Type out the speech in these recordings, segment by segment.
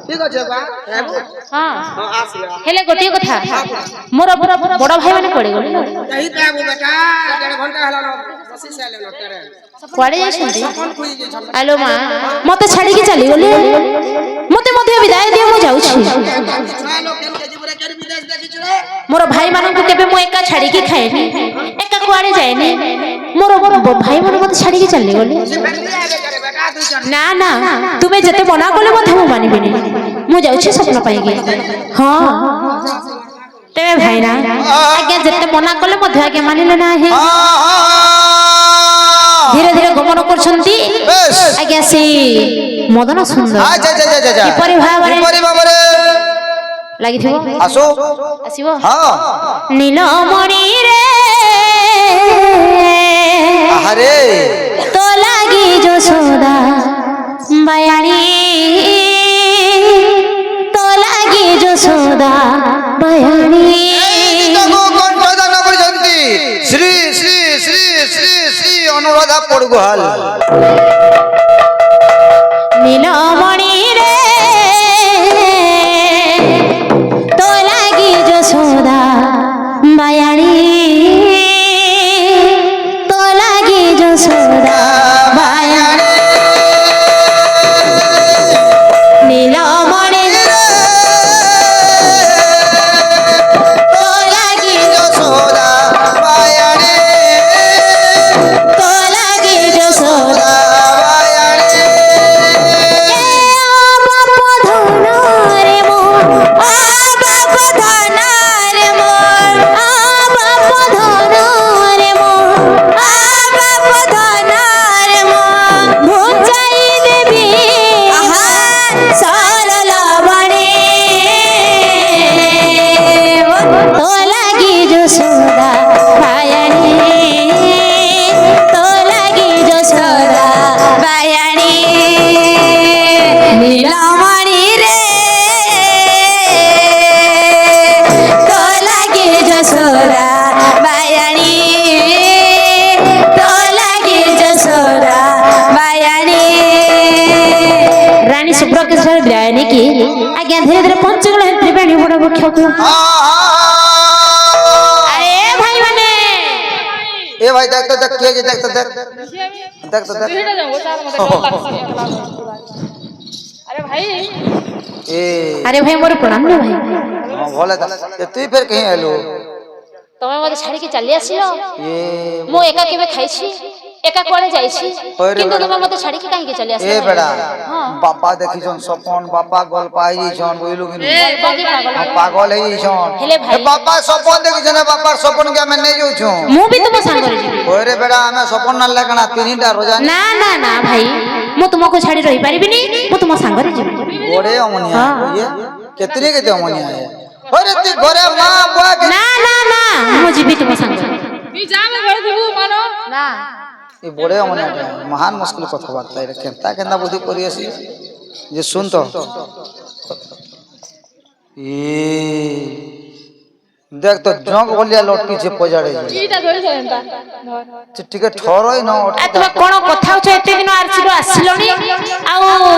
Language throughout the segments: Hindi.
ঠিক আছে বা হ্যাঁ আসলে হেলে গোটিয়ে কথা মোর বড় ভাই মানে কোড়ে গলে এই কাবু বেটা 1.5 ঘন্টা হলো না বসি সাইলে না তেরে কোড়ে যাইছন্তি ফোন খুই যে ছন্দ আলো মা মতে ছাড়িকি চালি গলে মতে মতে বিদায় দিয়ে মু যাউছি ছালো কেন কে জীবরে কেন বিদেশ দেখিଛୁ রে মোর ভাই মানଙ୍କୁ কেবে মু একা ছাড়িকি খাইনি একা কোড়ে যায়নি মোর ভাই মানে মতে ছাড়িকি চালি গলে ফেরলি আগে করে বেটা তুই চল না না তুমি যেতে মনা কলে মতে মু মানিবিনি মু যাউছি স্বপ্ন পাইগে হ্যাঁ তেবে ভাই না আজ্ঞা যেতে মনা কলে মধ্যে আজ্ঞা মানিলে না হে ধীরে ধীরে গমন করছন্তি আজ্ঞা সে মদন সুন্দর কিপরি ভাବରେ লাগিথিব আসো আসিব হ্যাঁ নীলমণি রে আহারে তো লাগি যশোদা বায়ানি তো লাগি যশোদা বায়ানি কণ্ঠদান করছেন শ্রী শ্রী শ্রী শ্রী শ্রী অনুরাধা পড়ুয়াল নীলমণি রে তো লাগি যশোদা বায়ানি তো লাগি যশোদা বায়ানি নীলমণি তো লাগি যশোদা বায়ানে তো লাগি যশোদা বায়ানে যশোদা বায়ানি তো লাগি যশোদা বায়ানি নীলমণি রে তো লাগি যশোদা বায়ানি তো লাগি যশোদা বায়ানি রানী সুব্রকেশ্বর বিরায়নী কি আজ্ঞା ধীরে ধীরে পଞ୍ଚগଳ ত্রিବେଣୀ ବଡ଼ ବୃକ୍ଷକୁ ए भाई देख तो देख के देख तो देख देख तो देख अरे भाई ए अरे भाई मोर प्रणाम रे भाई हां बोले तू फिर कहीं आलो तमे मते छाड़ी के चली आसियो ये मो एका केबे खाइछि एका कोड़े जाइछि किंतु तमे मते छाड़ी के काहे के चली आसियो ए बेटा बापा देखि जन सपन बापा गल पाई जन बोइलु कि बाकी पागल पागल है जन हेले भाई बापा सपन देखि जन बापा सपन के मैं नहीं जाउ छु मु भी तुम संग रे जीवी ओरे बेटा हमें सपन न लगना तीनटा रोजा ना ना ना भाई मु तुमको छाड़ी रही परिबिनी मु तुम संग रे जीवी गोरे अमनिया ये केतरी के अमनिया है ओरे ती घरे मां बुआ के ना ना ना मु जीवी तुम संग तू जा में गड़ देबू मानो ना ये बड़े अमनिया महान मुश्किल कथा बार्ता है केनता केनता बुद्धि करी आसी जे सुन तो ये देख तो जंग बोलिया लटकी जे पजाड़े कीटा धरि छेंता धर टिके ठरई न आ तुम कोन कथा छ एते दिन आरसिरो आसिलोनी आ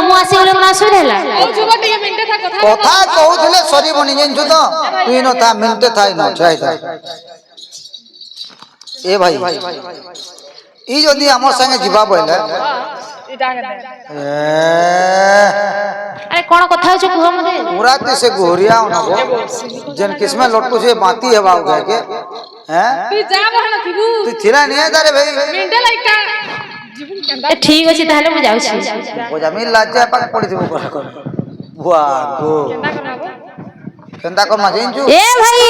मु आसी गले ना सुन हैला ओ जुबा टिके मिनटे था कथा कथा कहउथले सरी बनी जेंछु तो तू न था मिनटे थाई न छाई था ए भाई ई जदी हमर संगे जीवा बोले इटा के अरे कोन कथा छ कुह मते पूरा से गोरिया न गो जन किसमें लटकू से बाती है बाऊ के हैं तू जा बहन थिबू तू थिरा नहीं है तारे भाई मिनटे लाइका जीवन केंदा ए ठीक अछि ताहले मु जाउछि ओ जमीन लाजे पाक पड़ी थी बुआ गो केंदा करनाबो केंदा कर मा जेंजू ए भाई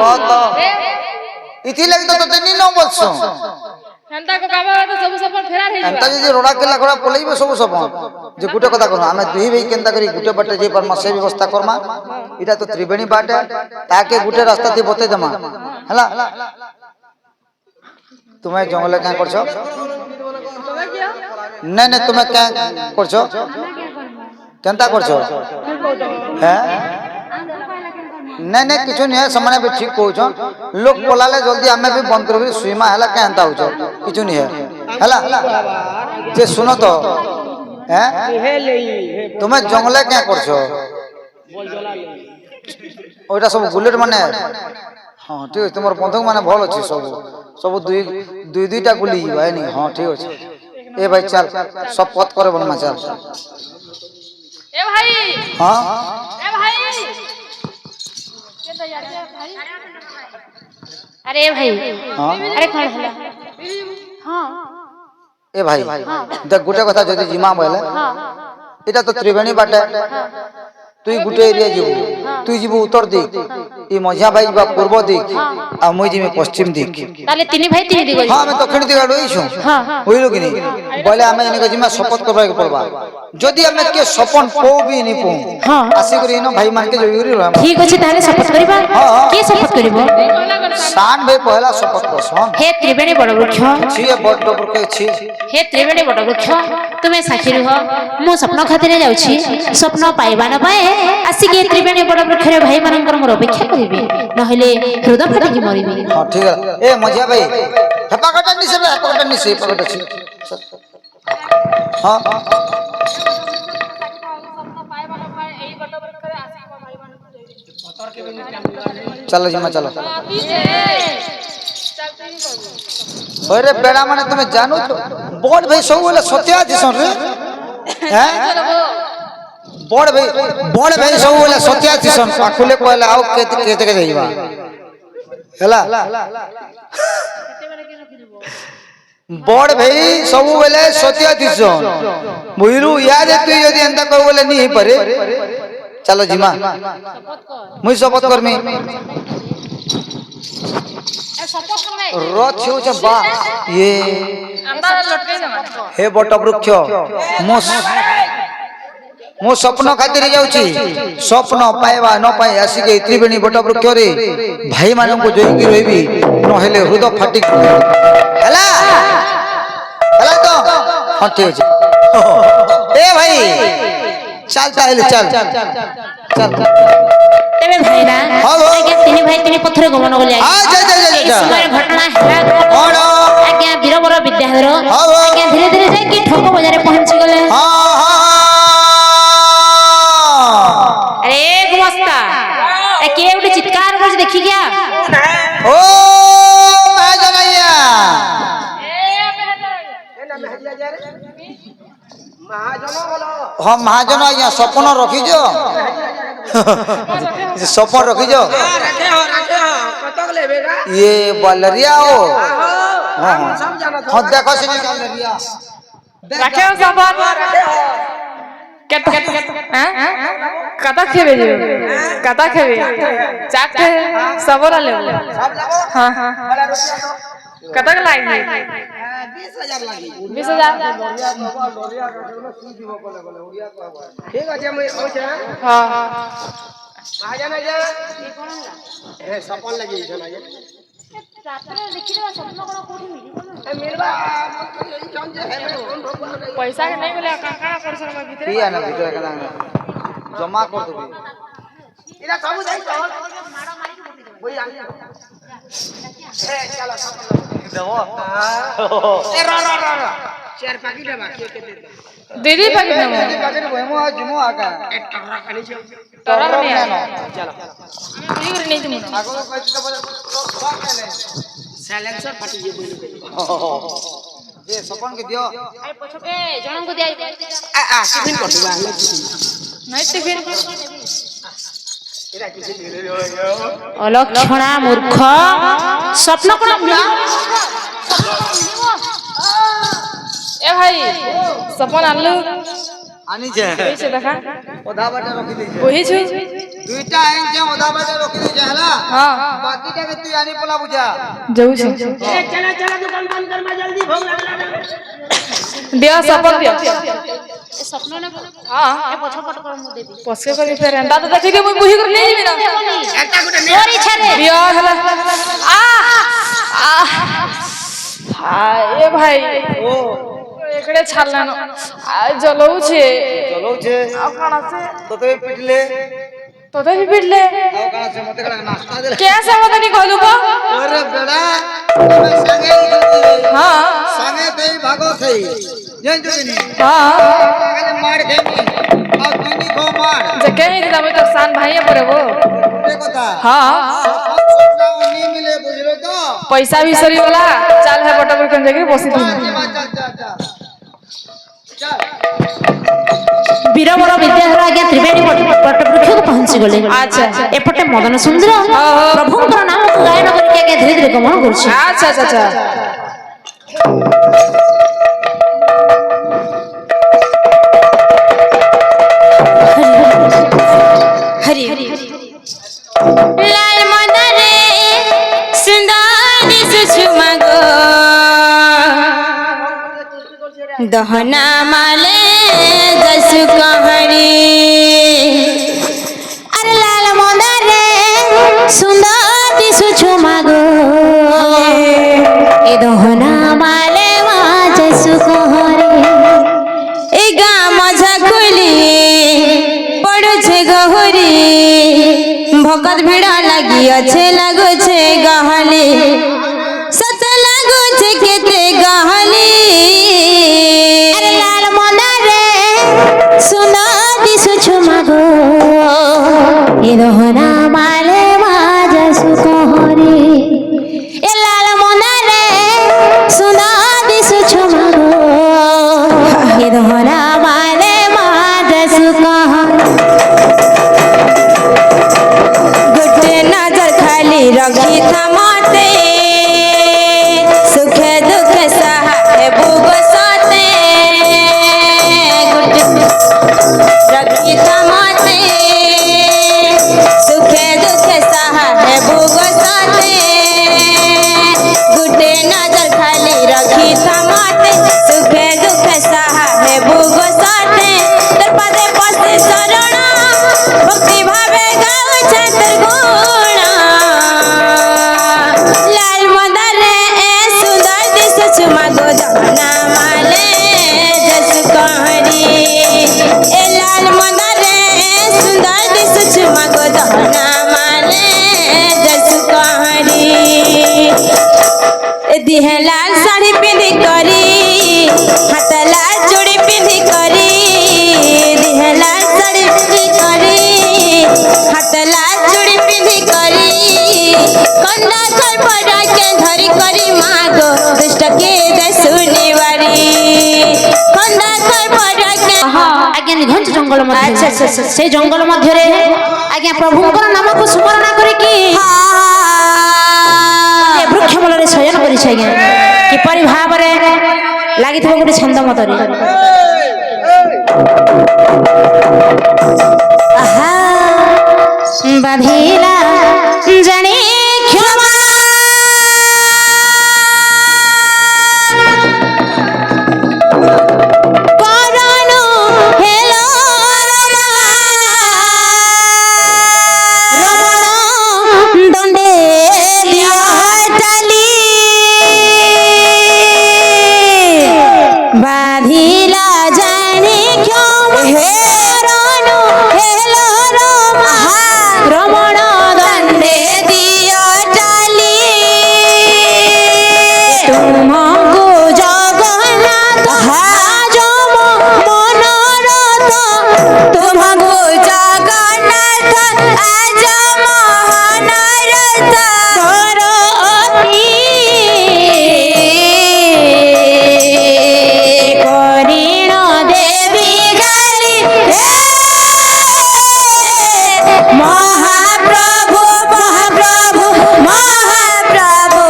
ओ तो इथि लगी तो तते नी न बोलसो केंदा को काबा तो सब सफल फेरा रही एंता जे रोड़ा के लखड़ा पलईबे सब सब जे गुटे कथा करू हमें दुई भाई केंता करी गुटे बटे जे पर मसे व्यवस्था करमा इटा तो त्रिवेणी बाटे ताके गुटे रास्ता थी बते दमा हला तुम्हें जंगल क्या करछो तोबे किया नहीं नहीं तुम्हें क्या करछो केंता करछो हैं नहीं नहीं किछु नहीं है समाने भी ठीक कहछो लोग बोलाले जल्दी हमें भी बंद करबी सुईमा हला केंता होछो किछु नहीं है हला जे सुनो तो হ্যাঁ তুমি জঙ্গলে কে করছো ওইটা সব বুলেট মানে হ্যাঁ ঠিক আছে তোমার বন্ধক মানে ভাল আছে সব সব দুইটা গুলি হয়নি হ্যাঁ ঠিক আছে এ ভাই চল সব পথ করে বলমা চল এ ভাই হ্যাঁ এ ভাই কে তৈয়ার है भाई अरे भाई হ্যাঁ अरे कौन है हाँ এ ভাই দেখ গোটে কথা যদি জিমা বলে এটা তো ত্রিবেণী বাটে তুই গোটে এরিয়া যাবু তুই যাবু উত্তর দিক ই মঝিয়া ভাই যা পূর্ব দিক আর মুই যাবি পশ্চিম দিক তাহলে তিনি ভাই তিনি দিগ হ্যাঁ আমি দক্ষিণ দিক রইছু হইলো কি নি বলে আমি এনে জিমা শপথ করবাকে পড়বা যদি আমি কে সপন পও বি নি পও হ্যাঁ আসি করি ন ভাই মান কে জয়ুরি রহম ঠিক আছে তাহলে শপথ করিবা কি শপথ করিব শান ভাই পহলা শপথ করছন হে ত্রিবেণী বড় বৃক্ষ ছি বড় বড় ছি হে ত্রিবেণী বড় বৃক্ষ তুমি সাক্ষী রুহ মু স্বপ্ন খাতিরে যাଉଛି স্বপ্ন পাইবা না পাଏ আসিকি ত্রিবেণী বড় বৃক্ষরে ভাই মানଙ୍କର ମୋର ଅପେକ୍ଷା କରିବି ନହେଲେ ହୃଦୟ ଫାଟିକି ମରିବି হ্যাঁ ঠিক আছে এ মঝিয়া ভাই হেপাকটা নিছে হেপাকটা নিছে হেপাকটা ছি হ্যাঁ চলো জিমা চলো ওরে বেড়া মানে তুমি জানো তো বড় ভাই সব বলে সত্য আছে শোন রে হ্যাঁ বড় ভাই সব বলে সত্য আছে শোন পাকুলে কইলা আও কেতে কেতে যাইবা হেলা বড় ভাই সব বলে সত্য আছে শোন বুঝলু ইয়াদ তুই যদি এন্তা কই বলে নি পারে চলো জিমা মুই শপথ করমি রথ ছে বা ये अंदर लटके जमा हे बट वृक्ष मो स्वप्न खातिर जाउची स्वप्न पाइबा न पाए आसी के त्रिवेणी बट वृक्ष रे भाई मानन को जोई की रहबी न हेले हृदय फाटी हला हला तो हां ठीक अछि ए भाई चल चल चल चल तेरे भाई ना आज्ञा तीन भाई तीन पत्थर गमन गले आज्ञा समय घटना हैला कौन आज्ञा वीरवर विद्याधर आज्ञा धीरे धीरे जाय कि ठोक बाजार पहुंची गले हां हां अरे गुमस्ता ए के उठे चित्कार कर देखि गया ओ महाजनैया हम महाजन आज्ञा सपन रखिजो सपन रखिजो ये बलरिया हो हां हां देखो से बलरिया रखे हो सामान केत हैं कता खेबे जे कता खेबे चाक के सबरा ले हां हां कता के लाइन 20000 लागी 20000 ठीक আছে আমি ওইছে हां हां महाजन जे ए सपन लगी छै ना ये रात्रे देखि देबा स्वप्न कोन कोठी मिली ए मिलबा यही जन जे है कोन भगवान पैसा के नहीं मिले काका कर सर में भीतर पिया ना भितर कना जमा कर दो इरा सब दे चल मारो मारी के बोटी ओई आ ए चलो सपन देबो ए रा रा रा रा चार पैकेट है बाकी के दे दीदी पैकेट में काजन गोमो आ जिमो आका ए टरा कनी छै टरा नहीं है चलो हम पूरी नहीं तुम आगो कहत तो साइलेंसर फटी जे बोली ए सपन के दियो अरे पछके जणन को दिया आ टिफिन कर देबा ले नहीं टिफिन एरा किसी ले ले अलक्षणा मूर्ख स्वप्न कोन मिली ए भाई सपन आलू आनी जे से देखा ओधा बाटे रखि दे वही छु दुईटा आइन जे ओधा बाटे रखि दे हला हां बाकीटा के तू आनी पला बुझा जाऊ छु ए चला चला दुकान बंद कर मा जल्दी भूख लागला दिया सपन दिया स्वप्न ने हां ए पछ पट कर मु देबी पसके करी फेर एंदा तो देखि के मुई बुही कर ले जेबी ना एकटा गुटे तोरी छरे दिया हला आ ए भाई ओ एकड़े छालना आ जलऊ छे चलो छे आ काना से तो पिटले तो भी पिटले आव काना से मते कड़ा नाश्ता दे कैसे मत नहीं कहलू बा अरे बेड़ा संगे हां संगे तई भागो थई ଜାଣିଛୁ କି ନି हाँ ଆଗେ ମାର ଖେମି ଆଉ ତିନି ଖో ମାର जके ही तब तो सान भाई है पर वो ଗୋଟେ କଥା हाँ ନି ମିଲେ ବୁଝିଲ ତ पैसा भी सरी वाला चल है बटबर कन जगह बसी थी ଚାଲ ବୀରବର ବିଦ୍ୟାଧର ଆଜ୍ଞା ତ୍ରିବେଣୀ ବଟବୃକ୍ଷକୁ ପହଞ୍ଚି ଗଲେ। अच्छा ଏପଟେ ମଦନ ସୁନ୍ଦର ପ୍ରଭୁଙ୍କର ନାମକୁ ଗାୟନ କରିକି ଆଜ୍ଞା ଧୀରେ ଧୀରେ ଗମନ କରୁଛି। अच्छा अच्छा अच्छा हरि लाल मदरे सुंदरी सुषमा गो दहना माले जसु कहरी अरे लाल मदरे सुंदरी सुषमा गो ए दहना माले मा जसु कहरी ए गाँ मजा खुली पड़ुछे गहरी भगत भिड़ा लगी अच्छे लगुछे गहली सत लगुछे केते गहली अरे लाल मदरे सुना दिसुछु मागो ए रोहना माले माजा सुकोहरी ए लाल मदरे सुना दिसुछु मागो ए रोहना माले माजा सुकोहरी गुटे नजर खाली रखी थमाते सुख दुख सहाय बुग साते गुटे रखी थमाते सुख दुख सहाय बुग साते गुटे नजर खाली रखी थमाते सुख दुख सहाय बुग साते तर पदे पसे शरण भक्ति भावे गाव छतर गुणा लाल मदरे सुंदर दिस छुमा गो दहना माले जस कहरी ए लाल मदरे सुंदर दिस छुमा गो दहना माले जस कहरी दिहे लाल साड़ी पिंधी करी हाथ लाल चूड़ी पिंधी करी दिहे लाल साड़ी पिंधी करी हाथ लाल चूड़ी पिंधी करी कंडा कर पड़ा के धरी करी मागो दुष्ट के दसुनी वारी कंडा कर पड़ा के आज्ञा निघंच जंगल मध्य अच्छा से जंगल मध्य रे आज्ञा प्रभुଙ୍କର ନାମକୁ ସ୍ମରଣ କରିକି ବୃକ୍ଷ ମୂଳରେ ଶୟନ କରିଛି ଆଜ୍ଞା କିପରି ଭାବରେ ଲାଗିଥିବ ଗୋଟେ ଛନ୍ଦ ମତରେ ଆହା ବାଧିଲା ଜାଣି କ୍ଷମା କରଣୁ ହେଲୋ ରମଣ ଦଣ୍ଡେ ଦିଅ ଚାଲି ବାଧିଲା ଜାଣି କ୍ଷମା କରଣୁ ହେଲୋ ରମଣ ଦଣ୍ଡେ ଦିଅ ଚାଲି ତୁମକୁ ଜଗନ୍ନାଥ ଯମ ମନୋରଥ ତୁମକୁ ଜଗନ୍ନାଥ ଆଜ ମହାନରଥ କରତି କରିଣ ଦେବୀ ଗାଲି ମହାପ୍ରଭୁ ମହାପ୍ରଭୁ ମହାପ୍ରଭୁ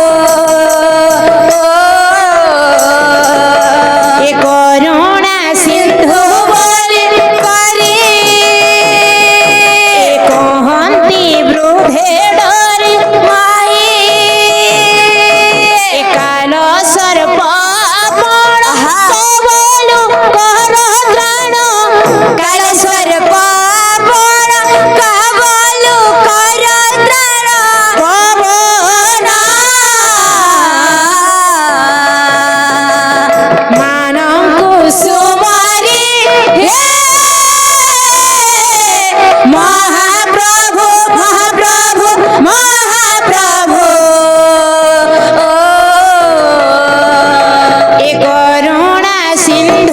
ଏ କରୁଣା ସିନ୍ଧୁ ବୋଲି କରି କହନ୍ତି ବୃଦ୍ଧେ ଡରି ମାଇ ଏ କାଲ ସର୍ପ ଆପଣ କବଳୁ କର ତ୍ରାଣ କାଳ ସର୍ପ ଆପଣ କବଳୁ କର ତ୍ରାଣ ପବନ ମାନଙ୍କୁ ସୁମାରି ମହାପ୍ରଭୁ ମହାପ୍ରଭୁ ମହାପ୍ରଭୁ ଏ କରୁଣା ସିନ୍ଧୁ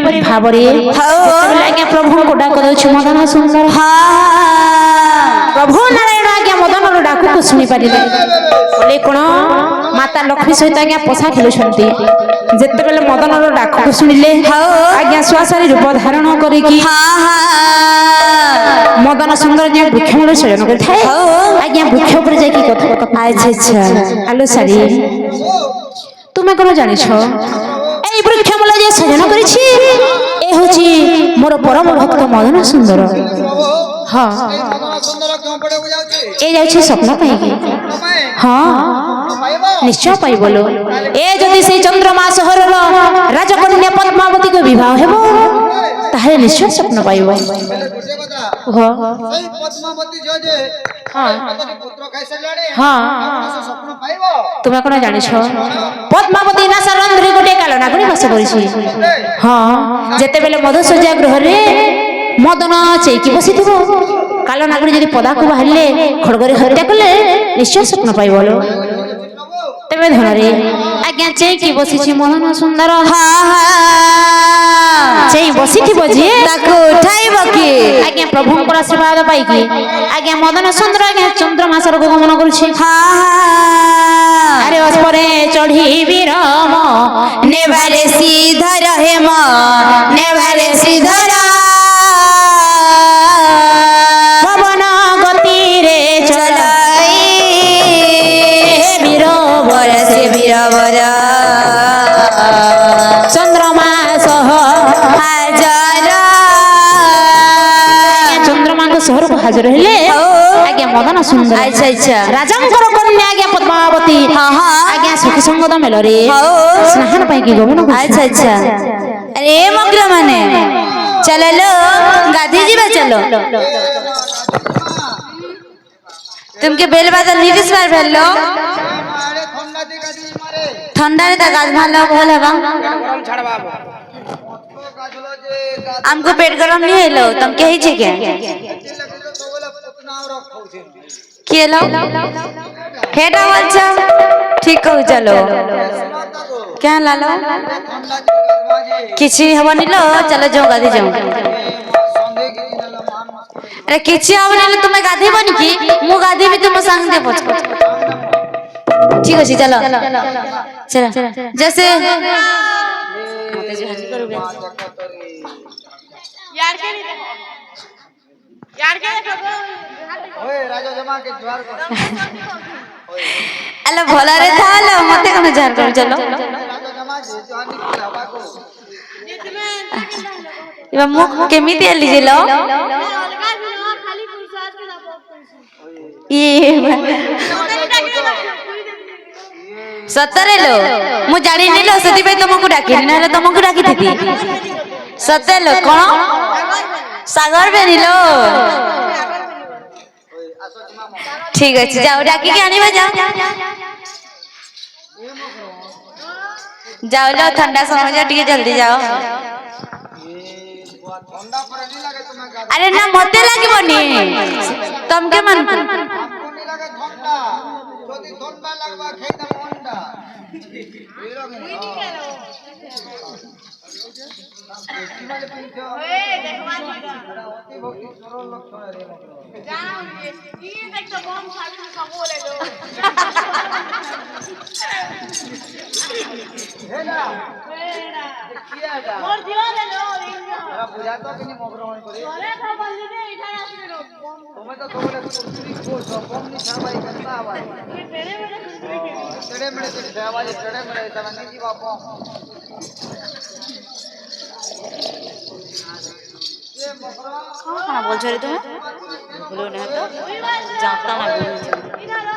ଭାବରେ ଯେତେବେଳେ ଆଜ୍ଞା ପ୍ରଭୁଙ୍କୁ ଡାକ ଦେଉଛି ମଦନ ସୁନ୍ଦର ପ୍ରଭୁ ନାରାୟଣ ଆଜ୍ଞା ମଦନର ଡାକକୁ ଶୁଣି ପାରିଲେ କହିଲେ କଣ ମାତା ଲକ୍ଷ୍ମୀ ସହିତ ଆଜ୍ଞା ପୋଷା ଖେଳୁଛନ୍ତି ଯେତେବେଳେ ମଦନର ଡାକକୁ ଶୁଣିଲେ ଆଜ୍ଞା ଶ୍ୱାସରେ ରୂପ ଧାରଣ କରିକି ମଦନ ସୁନ୍ଦର ଯେ ବୃକ୍ଷ ମୂଳରେ ଶୟନ କରିଥାଏ ଆଜ୍ଞା ବୃକ୍ଷ ଉପରେ ଯାଇକି କଥା ଆଲୋ ଶାଢ଼ୀ ତୁମେ କଣ ଜାଣିଛ এই বৃক্ষ মূলে যে শয়ন করেছি এ হচ্ছে মোর পরম ভক্ত মদন সুন্দর হ্যাঁ এই মদন সুন্দর কেউ পড়ে যাଉଛି এ যাচ্ছে স্বপ্ন পাইকি হ্যাঁ নিশ্চয় পাই বলো এ যদি সেই চন্দ্রমা সহরর রাজকন্যা পদ্মাবতীকে বিবাহ হেব তাহলে নিশ্চয় স্বপ্ন পাইব ଗୋଟିଏ କଥା ସେଇ ପଦ୍ମାବତୀ ଝିଅ ଯେ ପଦଟି ପୁତ୍ର ଖାଇସାରିଲାଣି হ্যাঁ ସେ ସ୍ୱପ୍ନ ପାଇବ তুমি কোন জানিছ পদ্মাবতী নাসা রন্ধ্রে গোটে কালনা করে বাস করেছি হ্যাঁ যেতেবেলে মধুসজ্জা গৃহরে মদন চেইকি বসিথিব কালনাগরি যদি পদাকু বাহারিলে খড়গরে হত্যা কলে নিশ্চয় স্বপ্ন পাইব তেবে ধরে আজ্ঞা চেইকি বসিছি মদন সুন্দর চেই বসিথিব যে তাকে উঠাইব কি আজ্ঞা প্রভুঙ্কর আশীর্বাদ পাইকি আজ্ঞা মদন সুন্দর আজ্ঞা চন্দ্রমাসর গমন করছি আরে অস্পরে চढ़ी বিরম নেভারে সিধর হেম নেভারে সিধর পবন গতিরে চলাই বীরবর সে বীরবর চন্দ্রমা সহ হাজার চন্দ্রমাঙ্ক সহরକୁ হাজর ହେଲେ আজ্ঞা মদন সুন্দর আচ্ছা আচ্ছা রাজাঙ্কর কন্যা আজ্ঞা পদ্মাবতী আজ্ঞা সুখ সঙ্গত মেলরে স্নান পাইকি গমন আচ্ছা আচ্ছা আরে মগ্র মানে চলো গাধি ଯିବା চলো तुमके बेल बादल नीतीश बार भेलो ଆରେ ଥଣ୍ଡା ଦି ଗାଦି ମାରେ ठंडा रे ता गाज मारलो भल हबा ଗରମ ଛାଡବା ଗାଜଲ ଯେ हमको पेट गरम नहीं हेलो तुम के ही छे के ସବୁବେଳେ ପତନା ରଖଉଛି केलो हेटा बोलछ ठीक कहू चलो क्या लालो ଥଣ୍ଡା ଦି ଗାଦମା ଯେ किछि हबनी लो चलो जाओ गाधी जाओ ସନ୍ଦେହ କିଛି ନେଲା ମାନ अरे किछि हबनी लो तुमे गाधी बनी की मु गाधी भी तुम संग दे पछ ठीक अछि चलो चलो जैसे मते जो हंसी करोगे यार के नहीं देखो यार के देखो ओए राजा जमा के ज्वार कर अलो भला रे थालो मते कोन जार कर चलो राजा जमा जे जवानी की हवा को ये तुम्हें इबा मुख केमिति आली जेलो अलगा भी ना खाली पुरसाद के ना बहुत ये सतरे लो मु जानि नी लो सती भाई तुमको डाकी नहले तुमको डाकी थी सते लो कोन सागर बेनी लो ठीक अछि जाओ डाकी के आनिबा जाओ जाओ लो ठंडा समय जा टिके जल्दी जाओ ଥଣ୍ଡା ପରେ ନି ଲାଗେ ତୁମେ ଗାଦ अरे ना मते लागिबनी तुमके मन ଆମକୁ ନି ଲାଗେ ଥଣ୍ଡା ଯଦି ଥଣ୍ଡା ଲାଗବା ଖାଇଦମ ଅଣ୍ଡା ଅତି ଭକ୍ତି ସରଳ ଲକ୍ଷଣ ରେ जाओ ये देख तो बम साथ में सब बोले लो हेला बेड़ा किया जा और दिवा ले लो এরা বুঝা তো কিনি মগ্রহণ করে अरे खबर दे इधर आके लो তুমি তো তোমরা কুরকুরি কোছ কম নি ছাবাই করতা আবার ये तेरे मेरे कुछ चढ़े मेरे से छावाई चढ़े मेरे तने नहीं जी बापो ये मगरा कौन बोल रे तुम बोलो ना तो जाता ना इधर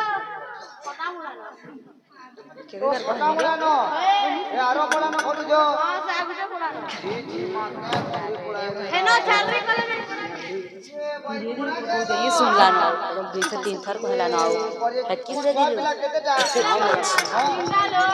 पता मुला लो कोटा मुलानो ए आरो पड़ानो खोलु जो हां साहब से मुला लो जी जी माने पड़ाए है ना सैलरी करे ये सुन ला ना दो से तीन थर कहला ना आओ हटकी से दिलो मिला केते जा लो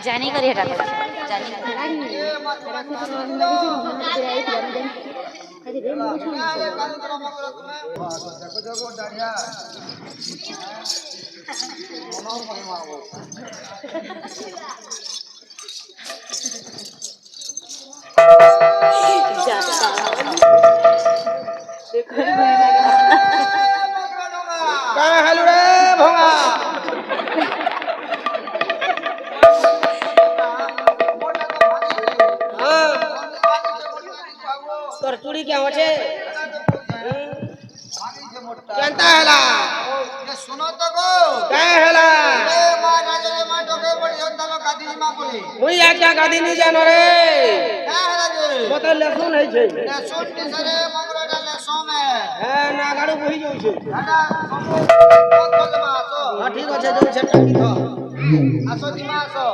जानी करी हटा काय हालू रे भोंगा तोर चूड़ी क्या होचे केनता हैला सुनो तो गो काय हैला महाराज मा टोके पड़ी होता गादी मा बोले मुई आ क्या गादी नहीं जानो रे क्या है रे बोतल लहसुन है छे लहसुन नि सरे मंगरोडा लहसुन में है ना गाड़ू बही जाउ छे दादा सब बहुत बदमा आसो हां ठीक আছে जो छे टाकी थो आसो दिमा आसो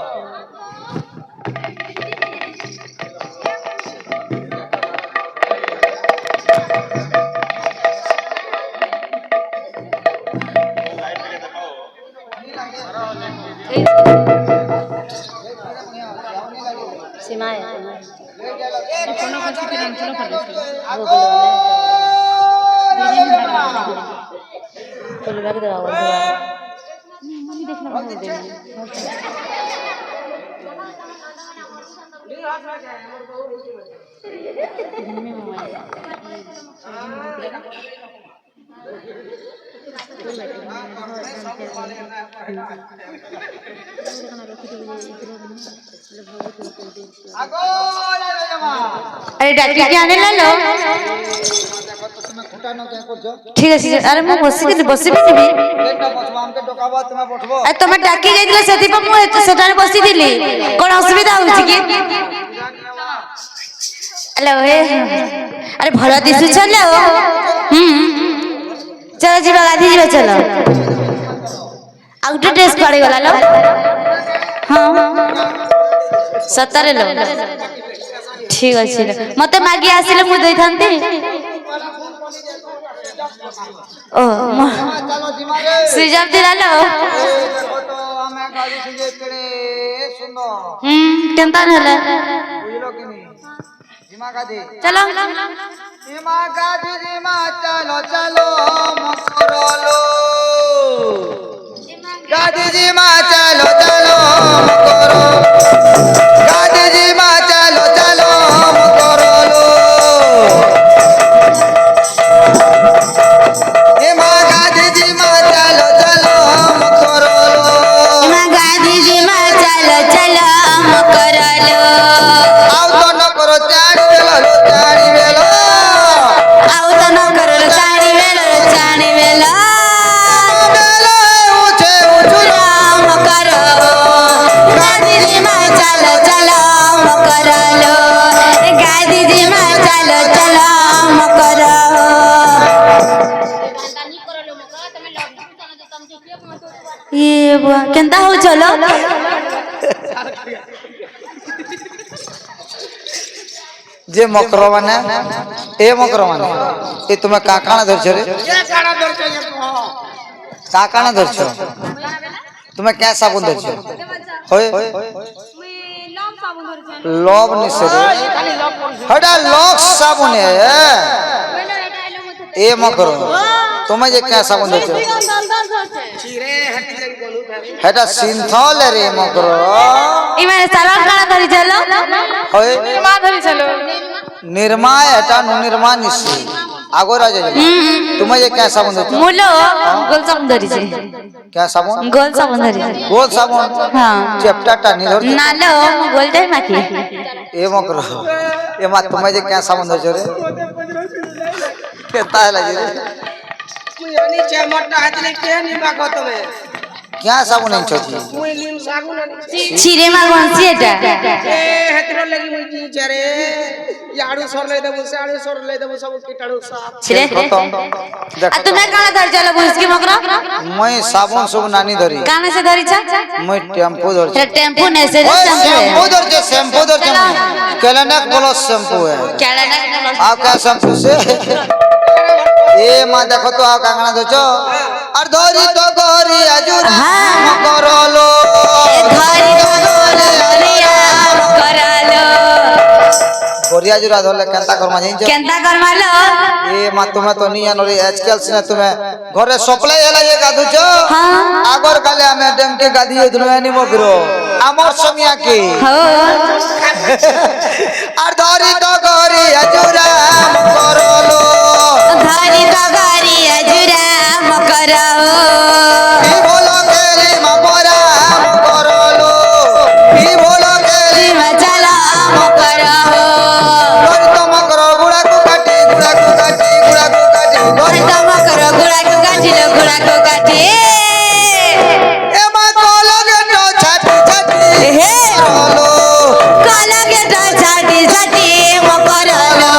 आगो लागे जमा अरे डाक्टर के आने ला लो देखो तो तुम्हें खुटा न क्या करजो ठीक है अरे मु बसी भी नहीं केटा बचवा हमके डोकाबा तुम्हें बैठबो अरे तुम डाकी जाइले सेति पर मु सेटारे बसी दिली कोन असुविधा होछि की हेलो हे अरे भला दिसु चलो चलो जीवा गाधी जीवा चलो आउट ड्रेस पड़े गला लो हां सतरे लो ठीक अछि मते मागी आसिले मु देई थांती ओ चलो जिमा रे सुजब दिला लो देखो तो हमें गाड़ी से जे करे सुनो केनता हला बुझलो कि नहीं जिमा गाड़ी चलो जिमा गाड़ी जिमा चलो चलो मकरलो गाड़ी जिमा चलो चलो मकरो गाड़ी जिमा चलो चलो मकरलो जिमा गाड़ी जिमा चलो चलो मकरलो इमा गाधी जी मा चलो चलो मकरलो आउ तो न करो चाड़ी वेलो आउ तो न करो चाणी वेलो बेलो उछे उछुलो मकरो गाधी जी मा चलो चलो मकरलो गाधी जी मा चलो चलो मकरो ये बुआ केनता हो चलो जे मकरो माने ए मकरो माने ए तुमे काकाना धरछ रे ये काड़ा दर चाहिए तू हां काकाना धरछ तुमे क्या साबुन धरछ होय लव निसरे खाली लॉक कर हडा लॉक साबुन है ए मकरो तुमे जे क्या साबुन धरछ चिरे हटी जाई कोलू फेरी हेटा सिंथल रे मकरो इमे सारा काना धरी चलो होय मा धरी चलो निर्मा हेटा नु निर्मा निसी आगोरा जे तुमे जे क्या साबुन धरछ मुलो गोल साबुन धरी छे क्या साबुन गोल साबुन धरी छे गोल साबुन हां चेप्टा टानी धरछ नालो गोल दे माकी ए मकरो ए मा तुमे जे क्या साबुन धरछ रे केता है रे मुई अनि चमटा हातले के नि बाको तमे क्या साबुन है छोजी मुई लिम साबुन अनि छिरे मा गंसी एटा ए हेतरो लगी मुई की चरे याडू सर ले देबो साडू सर ले देबो सब कीटाणु साफ छिरे खत्म आ देखो तुमे काना धरी चलो बुझकी मकरो मैं साबुन सब नानी धरी काना से धरी छ मैं टेम्पो धरछ ये टेम्पो ने से ओए शैम्पू शैम्पू धरछ केलेनक प्लस शैम्पू है केड़ा ना आप क्या शैम्पू से ए मां देखो तो आ कांगना धरछ और धरी तो गोरी आजुरा हाँ। मकरलो धरी तो गोरी आजुरा बधिया जुरा धरले केनता करमा जाइन केंता करमा लो ए मा तुम्हें तो नहीं जानोरी आजकल से तुम्हें घरे सप्लाई होला ये गादु छ हाँ आगर काले हमें डेम के गादी दुनियानी मगरो आमर समिया के हो আর ধরি তো গরি আজুরা করলো धरी तो गरी अजुरा मकरो কি বলো কেলি মাপরা করলো কি বলো কেলি मचला मकरो ধরি তো মকর গুড়াকু কাটি গুড়াকু কাটি গুড়াকু কাটি ধরি तो मकरो गुड़ा को काटी लो गुड़ा को काटी এ মা কলগে তো ছাটি ছাটি हे করলো काला के तो छाटी छाटी मकरो लो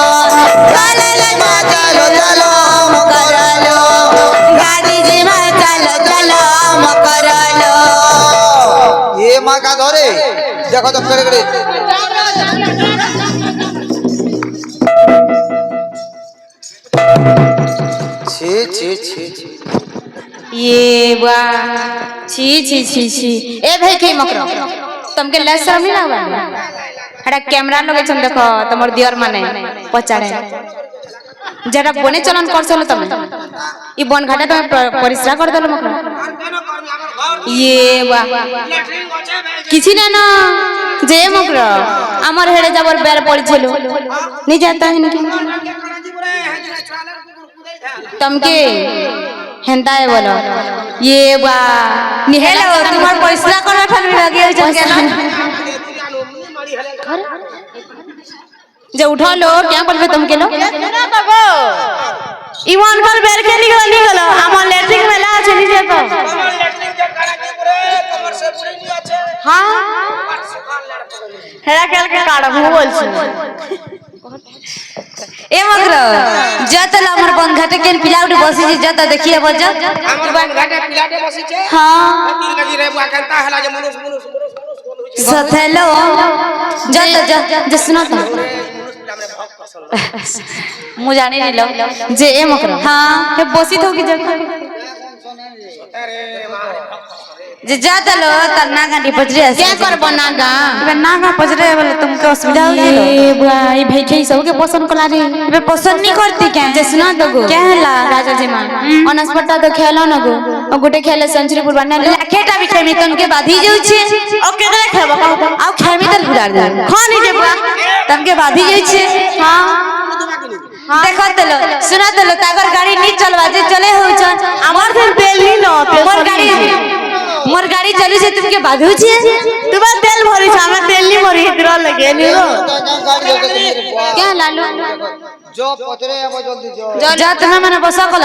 काला ले চলো চলো मकरो लो गाड़ी जी में चलो चलो मकरो लो এ মা কা ধরে দেখো তো করে করে ছি ছি ছি ছি ये बा छी छी छी छी ए भाई के मकरो तुमके ले शर्म नहीं लागबा हड़ा कैमरा लगे छन देखो तमर दियर माने पचाड़े जरा बने चलन करसलो तमे ई बन घाटा तमे परिश्रा कर देलो मकरो ये बा किछि ना ना जे मकरो हमर हेडे जाबर बेर पड़ी छलो नहीं जाता है नहीं तमके हेंता है बोलो ये बा निहेलो तुम्हार पैसा करना ठन लगे हो के ना जे उठा लो क्या बोलबे तुम के लो इवन कर बेर के निकल हमर लेट्रिन में ला चली जे तो हां हेरा केल के काड़ मु बोल छी ए मकरो जत हमर बन घाटे केन पिलाउडी बसी छी जत देखिए बज हमर बन घाटे पिलाटे बसी छे हां तीन गजी रे बुआ केनता हला जे मनुष्य सथेलो जत सुनो तो मु जानी नहीं लो जे ए मकरो हां हे बसी तो की जगह अरे मारे जे जाता लो तर नागा डी पजरे क्या कर बनागा बे नागा पजरे वाले तुमके असुविधा हो गेलो ए भाई भाई के सब के पसंद कला रे बे पसंद नहीं करती क्या जे सुना तो गो क्या हला राजा जी मां अनस्पटा तो खेलो न गो ओ गुटे खेले सेंचुरी पुर बना लाखेटा भी खेमी तुमके बाधी जाउ छे ओ केदरे खेबो आ खेमी तल बुलार दे खानी जे बुआ तुमके बाधी जाउ छे हां देखो तलो सुना तलो तागर गाड़ी नी चलवा जे चले हो छन हमर से तेल नी न मोर गाड़ी चली से तुमके बाधु छे तुम तेल भरी छ हमरा तेल नी भरी इधर लगे नी रो क्या लालू जो पतरे अब जल्दी जो जा तुम्हें मैंने बसा कल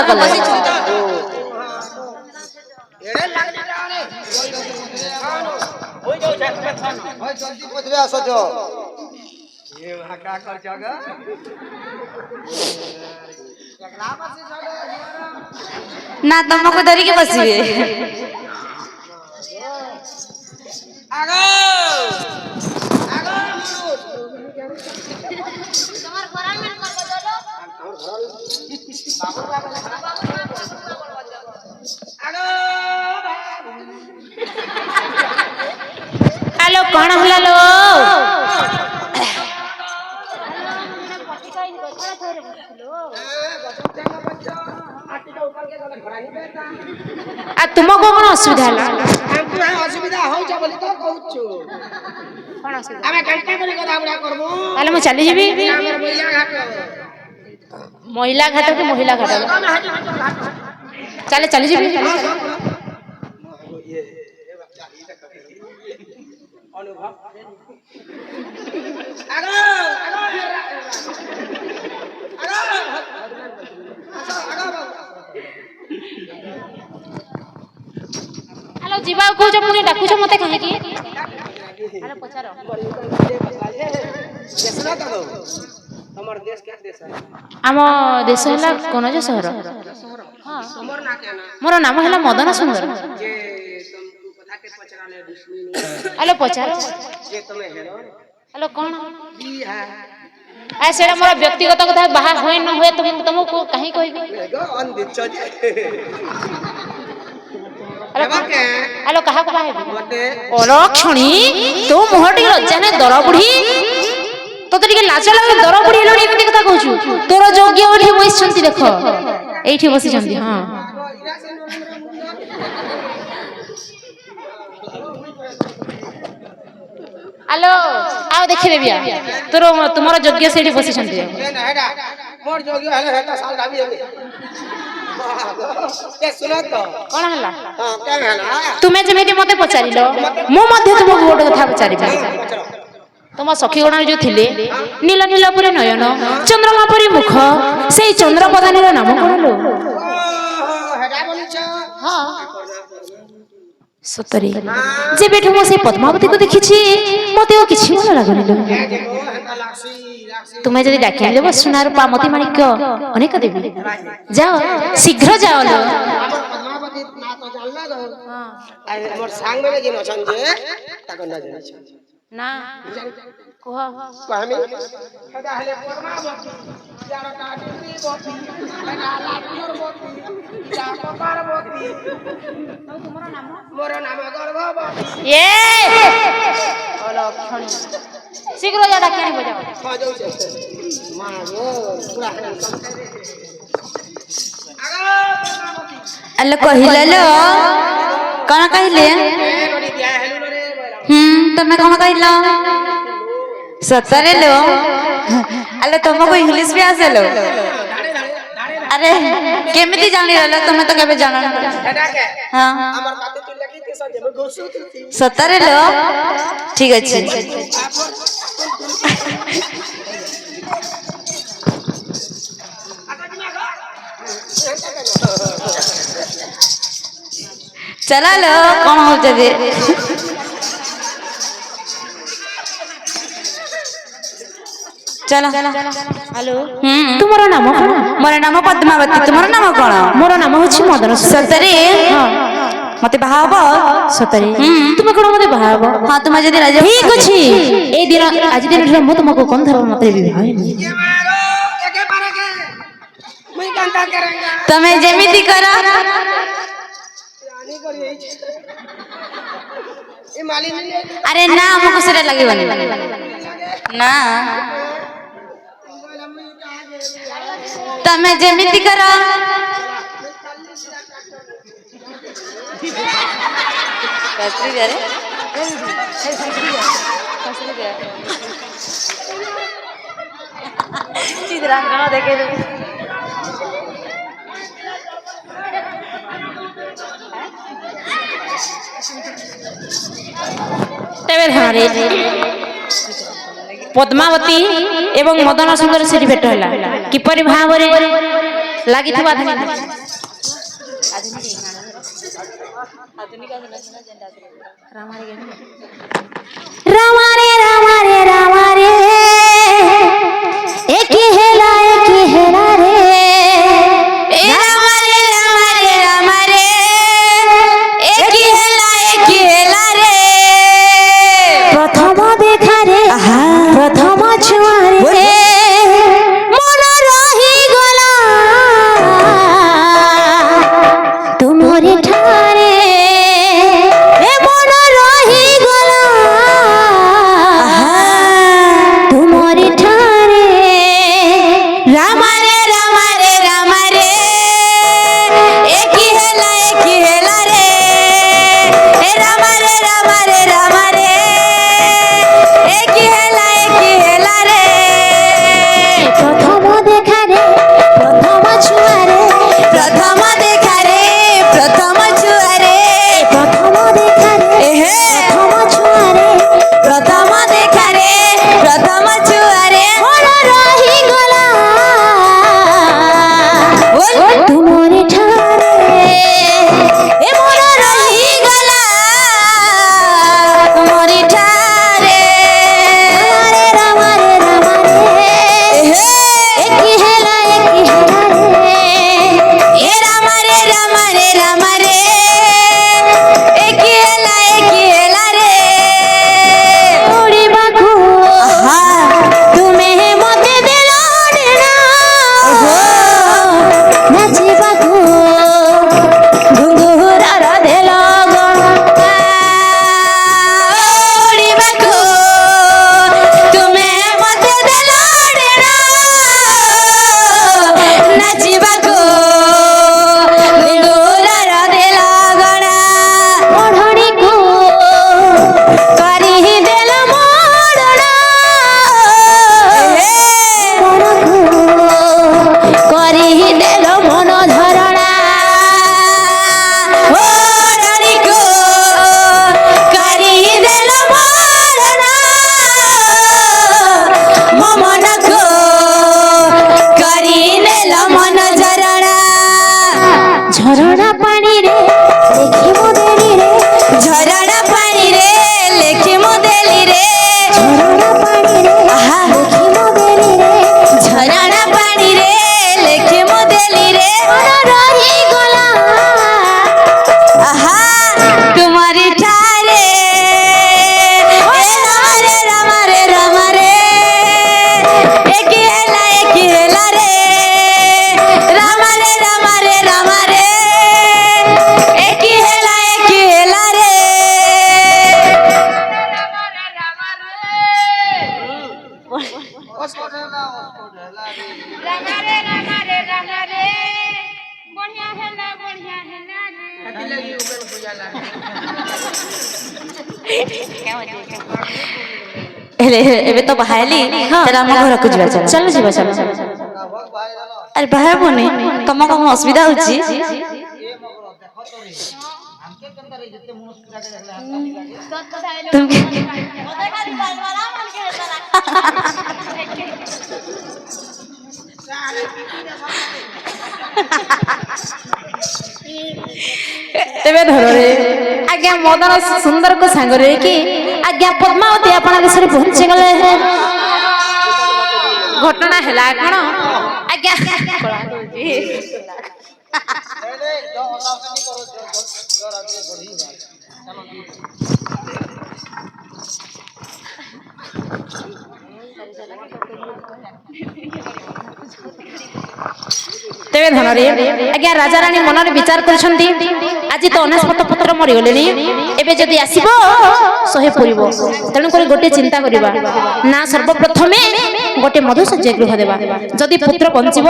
एड़े लागले रे होई जाऊ छे भाई जल्दी पतरे आसो जो ये वहां का कर जागा ना तुमको धरी के बसिए आगो তোমার ঘরাই মেল করব চলো आगो हेलो कौन हला लो आ तुमको कोन असुविधा हला हमको असुविधा होई छ बोली तो कहू छु कोन असुविधा हमें घंटा करे कदा बुढ़ा करबो ताले मैं चली जीबी हमर भैया घाट महिला घाट के महिला घाट चले चली जीबी अनुभव आगो हेलो जीवा को जो मुझे डाकू छ मते कहे की हेलो पचारो देशना तो हमर देश क्या देश है आम देश हला कोन जे शहर हां हमर ना के ना मोर नाम हला मदन सुंदर जे तुमको कथा के पचराले दुश्मनी हेलो पचारो जे तमे हेलो हेलो कौन की है आ सेड़ा मोर व्यक्तिगत कथा बाहर होय न होय तुमको कहीं कहबी गो अन दिच हेलो के हेलो कहा कहबी मते ओरक्षणी तू मोहटी लज्जा ने दर बुढ़ी तो তোতে টিকে লাଜ লাগে ଦର ପଡ଼ିଗଲଣି ଏମିତି କଥା କହୁଛୁ ତୋର ଯୋଗ୍ୟ ଏଠି ବସିଛନ୍ତି ଦେଖ ଏଇଠି ବସିଛନ୍ତି ହଁ ହ୍ୟାଲୋ ଆଉ ଦେଖିଦେବି ତୋର ତୁମର ଯୋଗ୍ୟ ସେଇଠି ବସିଛନ୍ତି मोर जोगी हले हेता साल दाबी हेबे के सुनो तो କଣ ହେଲା हां के हला ତୁମେ ଯେମିତି ମତେ ପଚାରିଲ ମୁଁ ମଧ୍ୟ ତୁମକୁ ଗୋଟେ କଥା ପଚାରିବି ତୁମ ସଖୀ ଗଣରେ ଯୋଉ ଥିଲେ ନୀଳ ନୀଳ ପରି ନୟନ ଚନ୍ଦ୍ରମା ପରି ମୁଖ ସେଇ ଚନ୍ଦ୍ରପଦାନୀର ନାମ କଣ ଲୋ हेडा बोलिछ ହଁ ସତରେ ଯେବେଠୁ ମୁଁ ସେଇ ପଦ୍ମାବତୀକୁ ଦେଖିଛି ମତେ ଆଉ କିଛି ଭଲ ଲାଗୁନି ଲୋ ए देखो हेता लासी लासी ତୁମେ ଯଦି ଡାକି ଆଣିଲେ ସୁନାର ପାମତି ମାଣିକ୍ୟ ଅନେକ ଦେବି ଯାଅ ଶୀଘ୍ର ଯାଅ ଲୋ हमर पद्मावती ना तो जानला दो हां हमर सांग में जे नछन जे ताको ना जाने छ ନା କୁହ कहमी हेदा हले पद्मावती यार काटिनी बोती हेदा लाटीर बोती या पार्वती मोर नाम गर्भवती ଏ ଲକ୍ଷଣୀ ଶୀଘ୍ର ଯା ଡାକି ଆଣିବ ଯାଅ खा जाऊ छे मां गो पूरा ଆଲୋ କହିଲେ ଲୋ କଣ କହିଲେ रोडी दिया हेलु रे ତମେ କଣ କହିଲ ସତରେ ଲୋ ଆଲୋ ତମକୁ ଇଂଲିଶ ବି ଆସେ ଲୋ ଆରେ କେମିତି ଜାଣିଲ ତମେ ତ କେବେ ଜାଣ हेडा के ହଁ हमर काते तू लगी के संगे में घुसु ସତରେ ଲୋ ଠିକ ଅଛି चला लो कौन हो जे चलो ହ୍ୟାଲୋ तुम ତୁମର ନାମ କଣ मोर नाम पद्मावती तुम नाम कौन ମୋର ନାମ ହେଉଛି ମଦନ सतरे मते बाहाब ସତରେ ତୁମେ କଣ ମତେ ବାହା ହବ हाँ तुम जदि राजा ଠିକ ଅଛି ଏଇ ଦିନ ଆଜି ଦିନଠାରୁ ମୁଁ ତୁମକୁ ଗନ୍ଧର୍ବ ମତେ ବିବାହ ହେବି ये मारो एके पारे के मैं कांता करेंगा तमे जेमिति करा रानी करी ए मालिनी ने अरे ना हमको सेटा लागिबनी ना तमे जेमिति करा कसरी रे चित्रांकन देखे ତେବେ ଧାରେ ପଦ୍ମାବତୀ ଏବଂ ମଦନ ସୁନ୍ଦର ସେଠି ଭେଟ ହେଲା କିପରି ଭାବରେ ଲାଗିଥିବା रामारे रामारे रामारे एक हेला रे ए रामारे रामारे रामारे एक हेला रे प्रथम देखा रे प्रथम छुआरे मन रही गला तुमरे ठारे ए मन रही गला ଝରଣା ପାଣିରେ ଲେଖି ମୁଁ ଦେଲିରେ ଝରଣା ପାଣିରେ ଲେଖି ମୁଁ ଦେଲିରେ ଝରଣା ପାଣିରେ ଆହା ଲେଖି ମୁଁ ଦେଲିରେ ଝରଣା ପାଣିରେ ଲେଖି ମୁଁ ଦେଲିରେ ରହିଗଲା ଆହା ତୁମରି ଠାରେ ରାମାରେ ରାମାରେ ଏକି ହେଲା ରେ ରାମାରେ ରାମାରେ ରାମାରେ ଏକି ହେଲା ରେ ଏବେ ତ ବାହାରିଲି ତାହେଲେ ଆମ ଘରକୁ ଯିବା ଚାଲ ଯିବା ଚାଲ ଆରେ ବାହାରବୁନି ତମ କଣ ଅସୁବିଧା ହଉଛି ତେବେ ଧରରେ ଆଜ୍ଞା ମଦନ ସୁନ୍ଦରଙ୍କ ସାଙ୍ଗରେ କି ଆଜ୍ଞା ପଦ୍ମାବତୀ ଆପଣ ଦେଶରେ ପହଞ୍ଚି ଗଲେ ଘଟଣା ହେଲା କଣ ଆଜ୍ଞା ତେବେ ଧନରେ ଆଜ୍ଞା ରାଜାରାଣୀ ମନରେ ବିଚାର କରିଛନ୍ତି ଆଜି ତ ଅନେଶତ ପୁତ୍ର ମରିଗଲେଣି ଏବେ ଯଦି ଆସିବ ଶହେ ପୁରିବ ତେଣୁକରି ଗୋଟେ ଚିନ୍ତା କରିବା ନା ସର୍ବପ୍ରଥମେ ଗୋଟେ ମଧୁଶଯ୍ୟା ଗୃହ ଦେବା ଯଦି ପୁତ୍ର ବଞ୍ଚିବ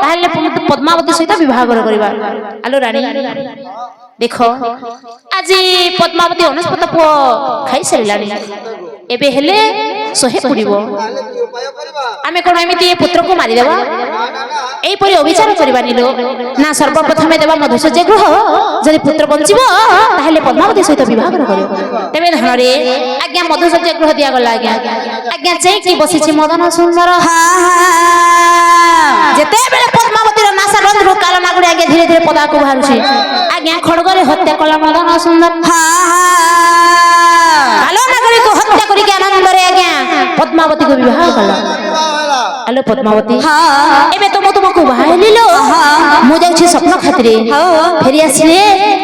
ତାହେଲେ ପଦ୍ମାବତୀ ସହିତ ବିବାହ କରିବା ଆଲୋ ରାଣୀ ଦେଖ ଆଜି ପଦ୍ମାବତୀ ଅନେଶତ ପୁଅ ଖାଇସାରିଲାଣି ଏବେ ହେଲେ ଶହେ ପୁରିବ ଆମେ କଣ ଏମିତି ଏ ପୁତ୍ରକୁ ମାରିଦେବା এইপরি অবিচার করিবা নিলো না সর্বপ্রথমে দেবা মধুশয্যা গৃহ যদি পুত্র বঞ্চিব তাহলে পদ্মাবতী সহিত বিবাহ করিব তেবে ধনরে আজ্ঞা মধুশয্যা গৃহ দিয়া গলা আজ্ঞা আজ্ঞা চাইকি বসিছি মদন সুন্দর যেতেবেলে পদ্মাবতীর নাসা রন্ধ্র কাল নাগুড়ি আজ্ঞা ধীরে ধীরে পদাকু বাহারুছি আজ্ঞা খড়গরে হত্যা কলা মদন সুন্দর কালো নাগরিক হত্যা করিকি আনন্দরে আজ্ঞা পদ্মাবতীকে বিবাহ কলা আলো পদ্মাবতী এবে তো তোমাকে বাহাইলিলো মু যাচ্ছি স্বপ্ন খাতিরে ফেরি আসলে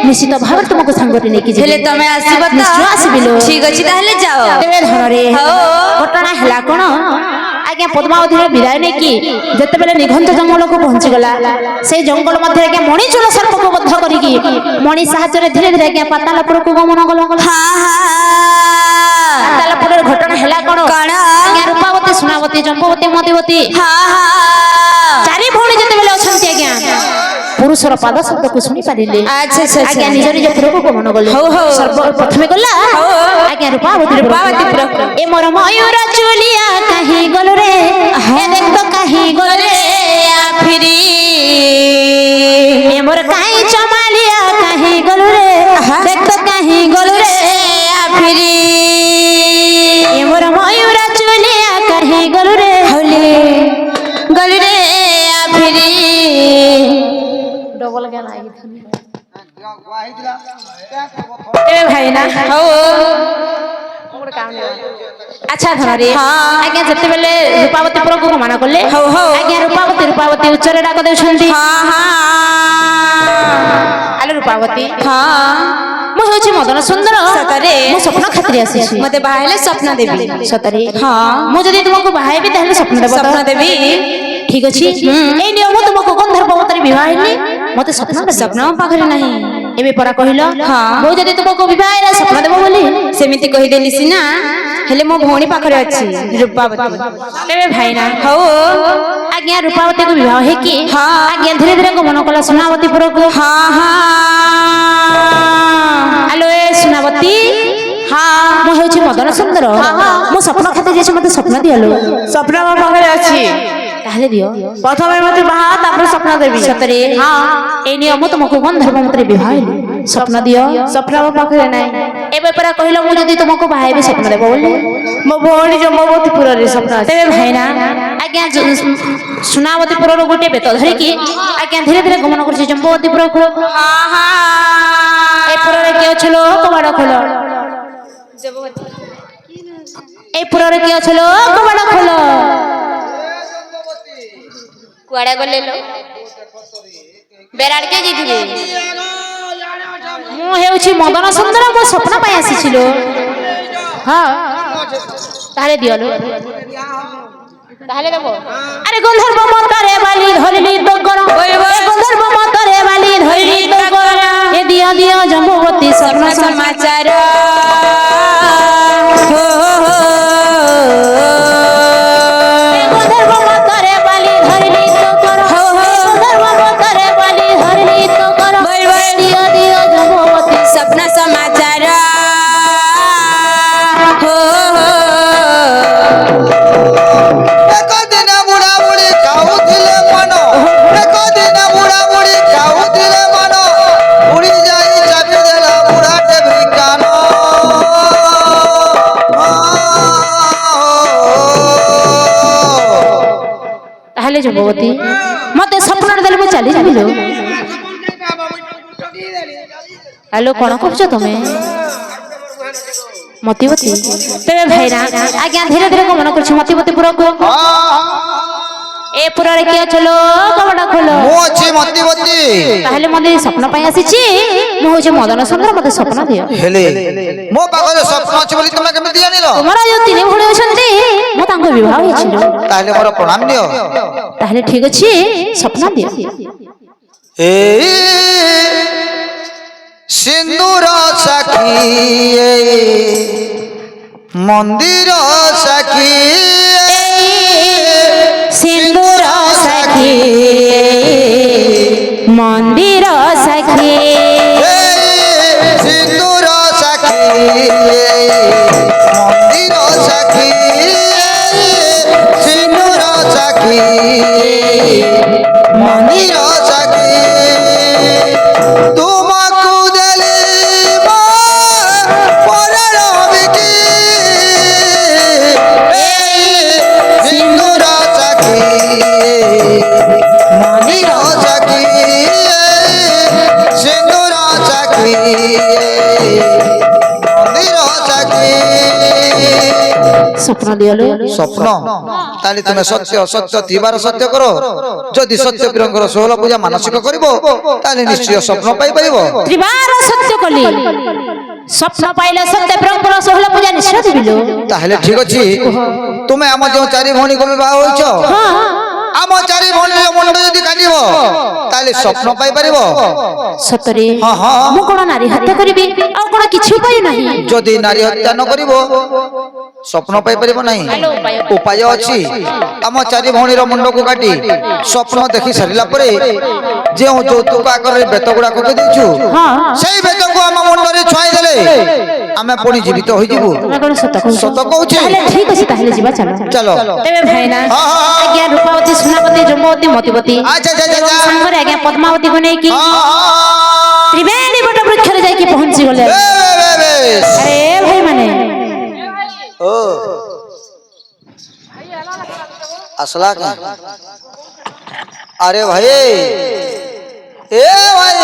নিশ্চিত ভাবে তোমাকে সাঙ্গরে নেকি হেলে তুমি আসিব তো নিশ্চয় আসিবিলো ঠিক আছে তাহলে যাও তেবে ধরে ঘটনা হেলা কোন আজ্ঞা পদ্মাবতীর বিদায় নেকি যেতেবেলে নিঘন্ত জঙ্গলকু পৌঁছি গলা সেই জঙ্গল মধ্যে আজ্ঞা মণি চূল সর্পকু বদ্ধ করিকি মণি সাহায্যে ধীরে ধীরে আজ্ঞা পাতালপুরকু গমন কলা পাতালপুরের ঘটনা হেলা কোন আজ্ঞা রূপাবতী সুনাবতী জম্ববতী মতিবতী চারি ভৌণী যেতেবেলে অছন্তি আজ্ঞা পুরুষর পাদ শব্দকু শুনি পারিলে আজ্ঞা নিজ নিজ পুরকু গমন কলে সর্বপ্রথমে গলা আজ্ঞা রূপাবতীর এ মোর ময়ূর চুলিয়া কাহি গল রে এ দেখ তো কাহি গল রে ফিরি এ মোর কাহি চমালিয়া কাহি গল রে দেখ তো কাহি গল রে ফিরি এ মোর ময়ূর চুলিয়া কাহি গল রে হলি গল রে ফিরি ডবল গান আই এ ভাই না আচ্ছা ধরে আজ্ঞা যেতেবেলে রূপাবতী পুরকু গমন কলে আজ্ঞা রূপাবতী উচ্চরে ডাক দেউছন্তি আলো রূপাবতী মু হচ্ছে মদন সুন্দর সতরে মু স্বপ্ন খাতিরে আসিছি মতে বাহাইলে স্বপ্ন দেবি সতরে মু যদি তোমাকে বাহাইবি তাহলে স্বপ্ন দেব স্বপ্ন দেবি ঠিক আছে এই নিয়ম তোমাকে গন্ধর্ববতীর বিবাহ হেলি মতে স্বপ্ন পাখরে নাহি এবে পরা কহিল মু যদি তোমাকে বিবাহ হেলা স্বপ্ন দেব বলি সেমিতি কহিদেলি সিনা হেলে মো ভৌণী পাখরে আছে রূপাবতী এবে ভাই না আজ্ঞা রূপাবতী কো বিবাহ হে কি আজ্ঞা ধীরে ধীরে গমন কলা সোনাবতী পুরকু আলো এ সোনাবতী মু হচ্ছে মদন সুন্দর মু স্বপ্ন খাতে যাচ্ছি মতে স্বপ্ন দিয়ালো স্বপ্ন মো পাখরে আছে তাহলে দিও প্রথমে মতে বাহা তারপরে স্বপ্ন দেবি সতরে এই নিয়ম তোমাকে গন্ধর্ব মতে বিবাহ হেলি ସ୍ୱପ୍ନ ଦିଅ। ସ୍ୱପ୍ନ ମୋ ପାଖରେ ନାହିଁ। ଏବେ ପରା କହିଲ ମୁଁ ଯଦି ତୁମକୁ ବାହାହେବି ସ୍ୱପ୍ନ ଦେବ ବୋଲି। ମୋ ଭଉଣୀ ଜମ୍ବବତୀପୁରରେ ସ୍ୱପ୍ନ ଅଛି। ତେବେ ଭାଇନା ଆଜ୍ଞା ସୁନାବତୀପୁରରୁ ଗୋଟେ ବେତ ଧରିକି ଆଜ୍ଞା ଧୀରେ ଧୀରେ ଗମନ କରୁଛି ଜମ୍ବବତୀପୁରକୁ। ଏ ପୁରରେ କିଏ ଅଛ ଲୋ କବାଟ ଖୋଲ। ଏ ପୁରରେ କିଏ ଅଛ ଲୋ କବାଟ ଖୋଲ। କୁଆଡେ ଗଲେ ଲୋ ବେରାଡକେ ଯାଇଥିବେ। ମୁଁ ହେଉଛି ମଦନ ସୁନ୍ଦର ମୋ ସ୍ୱପ୍ନ ପାଇଁ ଆସିଛି ଲୋ। ହଁ ତାହେଲେ ଦିଅ ଲୋ ତାହେଲେ ଦେବ। ଆରେ ଗନ୍ଧର୍ବ ମତରେ ବାଲି ଧରିଲି ତ କର ଗନ୍ଧର୍ବ ମତରେ ବାଲି ଧରିଲି ତ କର ଏ ଦିଅ ଦିଅ ଜମ୍ବବତୀ ସ୍ୱପ୍ନ ସମାଚାର। ଗନ୍ଧର୍ବ ମତରେ ବାଲି ଧରିଲି ତ କର ଗନ୍ଧର୍ବ ମତରେ ବାଲି ଧରିଲି ତ କର ଦିଅ ଦିଅ ଜମ୍ବବତୀ ସ୍ୱପ୍ନ ସମାଚାର। ଏକ ଦିନ ବୁଢା ବୁଢୀ ଖାଉଥିଲେ ମନ ଏକ ଦିନ ବୁଢା ବୁଢୀ ଖାଉଥିଲେ ମନ ବୁଢୀ ଯାଇ ଚାପି ଦେଲା ବୁଢାଟେ ଭିକାନ। ତାହେଲେ ଜମ୍ବବତୀ ମତେ ସ୍ୱପ୍ନରେ ଦେଲେ ମୁଁ ଚାଲିଯିବି ଲୋ। ଆଲୋ କଣ କରୁଛ ତମେ ମତିବତୀ? ତେବେ ଭାଇନା ଆଜ୍ଞା ଧୀରେ ଧୀରେ ଗମନ କରୁଛି ମତିବତୀପୁରକୁ। ଏ ପୁରରେ କିଏ ଅଛ ଲୋ କବାଟ ଖୋଲ। ମୁଁ ଅଛି ମତିବତୀ। ତାହେଲେ ମତେ ସ୍ୱପ୍ନ ପାଇଁ ଆସିଛି। ମୁଁ ହଉଛି ମଦନ ସୁନ୍ଦର ମତେ ସ୍ୱପ୍ନ ଦିଅ। ହେଲେ ମୋ ପାଖରେ ସ୍ୱପ୍ନ ଅଛି ବୋଲି ତମେ କେମିତି ଜାଣିଲ? ତୁମର ଯୋଉ ତିନି ଭଉଣୀ ଅଛନ୍ତି ମୁଁ ତାଙ୍କୁ ବିବାହ ହେଇଛି ଲୋ। ତାହେଲେ ମୋର ପ୍ରଣାମ ଦିଅ। ତାହେଲେ ଠିକ ଅଛି ସ୍ୱପ୍ନ ଦିଅ। ଏଇ ସିନ୍ଦୁର ସାକ୍ଷୀ ମନ୍ଦିର ସାକ୍ଷୀ ସିନ୍ଦୁର ସାକ୍ଷୀ ମନ୍ଦିର ସାକ୍ଷୀ ସିନ୍ଦୁର ସାକ୍ଷୀ ମନ୍ଦିର ସାକ୍ଷୀ ସିନ୍ଦୁର ସାକ୍ଷୀ ମନ୍ଦିର ସାକ୍ଷୀ ତୁମକୁ ଦେଲି ମୋ ପରାଣ ବିକି ସିନ୍ଦୁର ସାକ୍ଷୀ ମନ୍ଦିର ସାକ୍ଷୀ ସିନ୍ଦୁର ସାକ୍ଷୀ ମନ୍ଦିର ସାକ୍ଷୀ। ସ୍ୱପ୍ନ ଦିଅ ଲୋ। ସ୍ୱପ୍ନ ତାହେଲେ ତୁମେ ସତ୍ୟ ଅସତ୍ୟ ଥିବାର ସତ୍ୟ କର। ଯଦି ସତ୍ୟ ପ୍ରିୟଙ୍କର ଷୋହଳ ପୂଜା ମାନସିକ କରିବ ତାହେଲେ ନିଶ୍ଚୟ ସ୍ୱପ୍ନ ପାଇପାରିବ। ତ୍ରିବାର ସତ୍ୟ କଲି ସ୍ୱପ୍ନ ପାଇଲେ ସତ୍ୟ ପ୍ରିୟଙ୍କର ଷୋହଳ ପୂଜା ନିଶ୍ଚୟ ଦେବି ଲୋ। ତାହେଲେ ଠିକ ଅଛି ତୁମେ ଆମ ଯେଉଁ ଚାରି ଭଉଣୀକୁ ବିବାହ ହୋଇଛ ଆମ ଚାରି ଭଉଣୀର ମୁଣ୍ଡ ଯଦି କାଟିବ ତାହେଲେ ସ୍ୱପ୍ନ ପାଇପାରିବ। ସତରେ ହଁ, ହଁ। ମୁଁ କଣ ନାରୀ ହତ୍ୟା କରିବି ଆଉ କଣ କିଛି ଉପାୟ ନାହିଁ? ଯଦି ନାରୀ ହତ୍ୟା ନ କରିବ ସ୍ୱପ୍ନ ପାଇପାରିବ ନାହିଁ। ଉପାୟ ଅଛି। ଆମ ଚାରି ଭଉଣୀର ମୁଣ୍ଡକୁ କାଟି ସ୍ୱପ୍ନ ଦେଖି ସାରିଲା ପରେ ଯେଉଁ ଯୌତୁକ ଆକାରରେ ବେତ ଗୁଡାକ ଦେଇଛୁ ସେଇ ବେତକୁ ଆମ ମୁଣ୍ଡରେ ଛୁଆଇ ଦେଲେ ଆମେ ପୁଣି ଜୀବିତ ହୋଇଯିବୁ। ତୁମେ କଣ ସତ କହୁଛ? ସତ କହୁଛି। ତାହେଲେ ଠିକ ଅଛି ତାହେଲେ ଯିବା ଚାଲ। ଚାଲ। ତେବେ ଭାଇନା ହଁ, ହଁ, ହଁ। ଆଜ୍ଞା ରୂପାବତୀ ସୁନାବତୀ ଜମ୍ବବତୀ ମତିବତୀ ଆଚ୍ଛା, ଆଚ୍ଛା, ଆଚ୍ଛା। ସାଙ୍ଗରେ ଆଜ୍ଞା ପଦ୍ମାବତୀକୁ ନେଇକି ତ୍ରିବେଣୀ ବଟ ବୃକ୍ଷରେ ଯାଇକି ପହଞ୍ଚି ଗଲେ। ଆରେ ଭାଇ ମାନେ আসলা কে আরে ভাই এ ভাই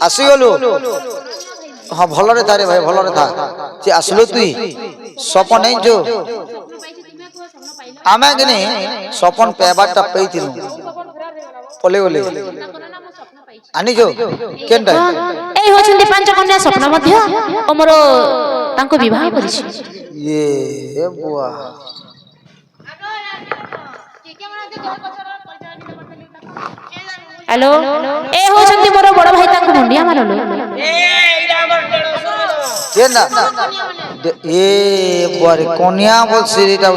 আসিগলু হ্যাঁ ভলরে থা রে ভাই ভলরে থা যে আসলু তুই স্বপন নাই যো আমি কিনি স্বপন পেবারটা পেইতিলু পলে গলে আনিছো কেনটা এই হচ্ছেন পাঁচ কন্যা স্বপ্ন মধ্য ও মোর তাঙ্কু বিবাহ করিছি। ইয়ে এ বুয়া হ্যালো এ হচ্ছেন মোর বড় ভাই তাঙ্কু মুন্ডিয়া মারলো। কেনা এ বুয়ারে কোনিয়া বলছি এটা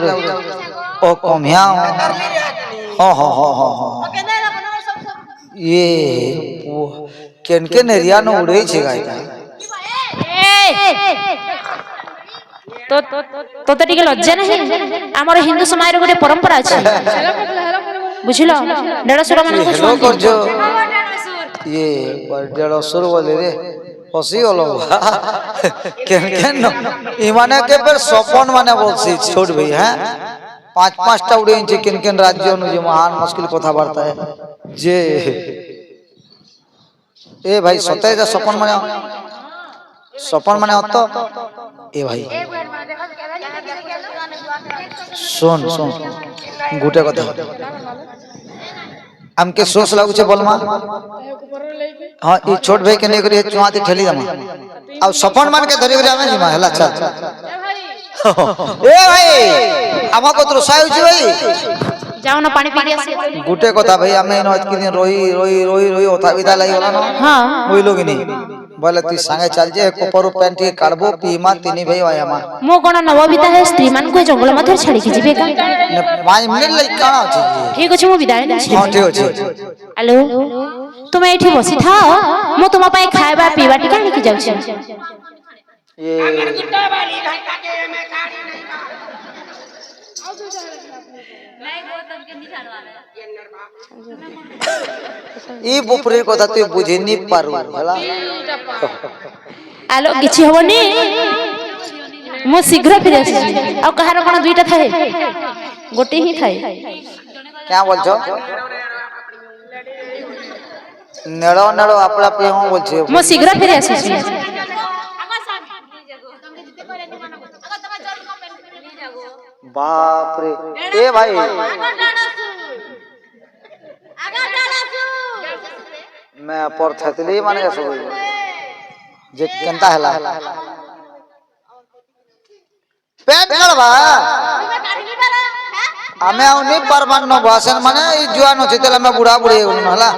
ও কমিয়া হ হ হ হ হ ইয়ে কেন কেন এরিয়া নো উড়েছে গাইটা তোতে টিকে লজ্জা ନାହିଁ? ଆମର ହିନ୍ଦୁ ସମାଜରେ ଗୋଟେ ପରମ୍ପରା ଅଛି ବୁଝିଲ ଦେଢଶୁର ମାନଙ୍କୁ ହେଲୋ କରજો ইয়ে 150 বলে রে হসি হলো কেন কেন ইমানে কে ফের সপন মানে বলছি ছোট ভাই হ্যাঁ 5-5টা উড়ে ইঞ্চি কেন কেন রাজ্য অনুযায়ী মহান মুশকিল কথাবার্তা যে এ ভাই সতে যা সপন মানে অত এ ভাই শোন শোন গুটে কথা আমকে सोच लागुचे बोलमा हां ई छोट भाई के नहीं करी चुआती ठेली दमा अब सपन मान के धरी करी आमे जिमा हला चल ए भाई आमा को तो साई होची भाई जाओ ना पानी पी के आसे गुटे কথা भाई आमे नो इतकी दिन रोई ओथा विदा लाई होला ना हां ओई लोग नहीं बोले तू संगे चल जे कोपरो पैंट के काढबो पीमा तिनी भाई आया मा मो कोन नवविता है स्त्री मान को जंगल मध्य छाड़ी के जीवे का 5 मिनिट लई काना अछि ठीक अछि मो विदाय नै हां ठीक अछि हेलो तुम एठी बसी थाओ मो तुम पाए खाइबा पीबा टिका लेके जाउ छी ये अगर गुड्डा वाली घंटा के में गाड़ी नहीं बा नहीं वो तब के नहीं छाड़वा रहा ये नरबा ई बुपरे কথা তুই বুঝি নি পারু হলা आलो किछि होबनी मो शीघ्र फिर आसी आ कहार कोन दुईटा थाए गोटे ही थाए क्या बोलछो नेड़ो नेड़ो अपना पे हम बोलछे मो शीघ्र फिर आसी अगर साथ नहीं जगो तुमके जिते करे नहीं मानो अगर तमा चल को पेन नहीं जगो बाप रे ए भाई अगर डालसु मैं पर थतली माने सब जे केनता हला पेट करबा तुम्हें काढ़ी नहीं वाला है आमे उनी परमान न भाषण माने ई जुआन होते तेला मैं बुढ़ा बुढ़ी हला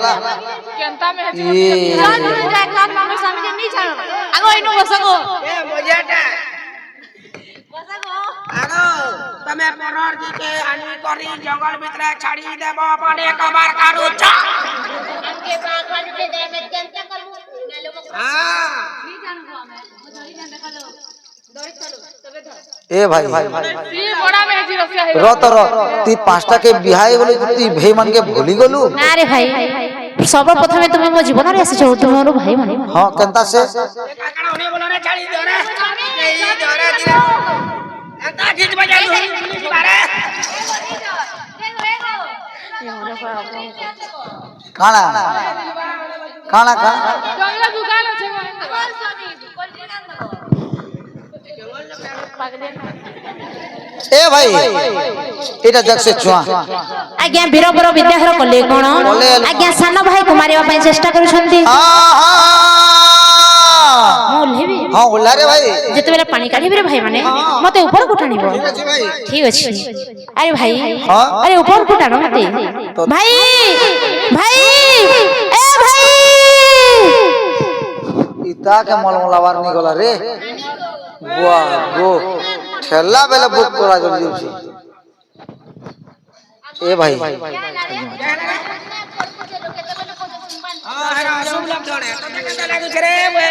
केंता में ये जान जाए क्लास में समझे नहीं छाड़ आगो इनो बसगो ए मोजेटा बसगो आगो तमे परर जी के आनी करी जंगल भीतर छाड़ी देबो पानी कबार कारू चा हमके बागवान के दे में केंता करबो ने लोग हां नहीं जानबो हमें धरी जान देखा लो दौड़ चलो तबे धर ए भाई ये बड़ा में जी रसिया है रो तो रो ती पांचटा के बिहाई बोले ती भाई मन के भूली गलू ना रे भाई सर्वप्रथमे तुम मो जीवन रे आसी तुम मोर भाई माने हां केनता से काकड़ा होने बोलो रे छाड़ी दे रे ए धरे दे एता खींच बजा लो पुलिस बारे खाना खाना खा जंगल दुकान আছে আমার স্বামী কোন দিন পাগলে ए भाई एटा देख से चुआ आज्ञा वीरबर विद्याधर कले कोन आज्ञा सान भाई को मारिबा पई चेष्टा करूछंती मो लेबी हां ओला रे भाई जते बेला पानी काढी रे भाई माने मते ऊपर कुटानिबो ठीक अछि अरे भाई हां अरे ऊपर कुटानो मते भाई भाई ए भाई इता के मलमलावार नि गला रे बुआ गो ठेला बेला बुक करा जल्दी छी ए भाई हां हेरा शुभ लग जोड़े तमे केंता लागु छे रे बे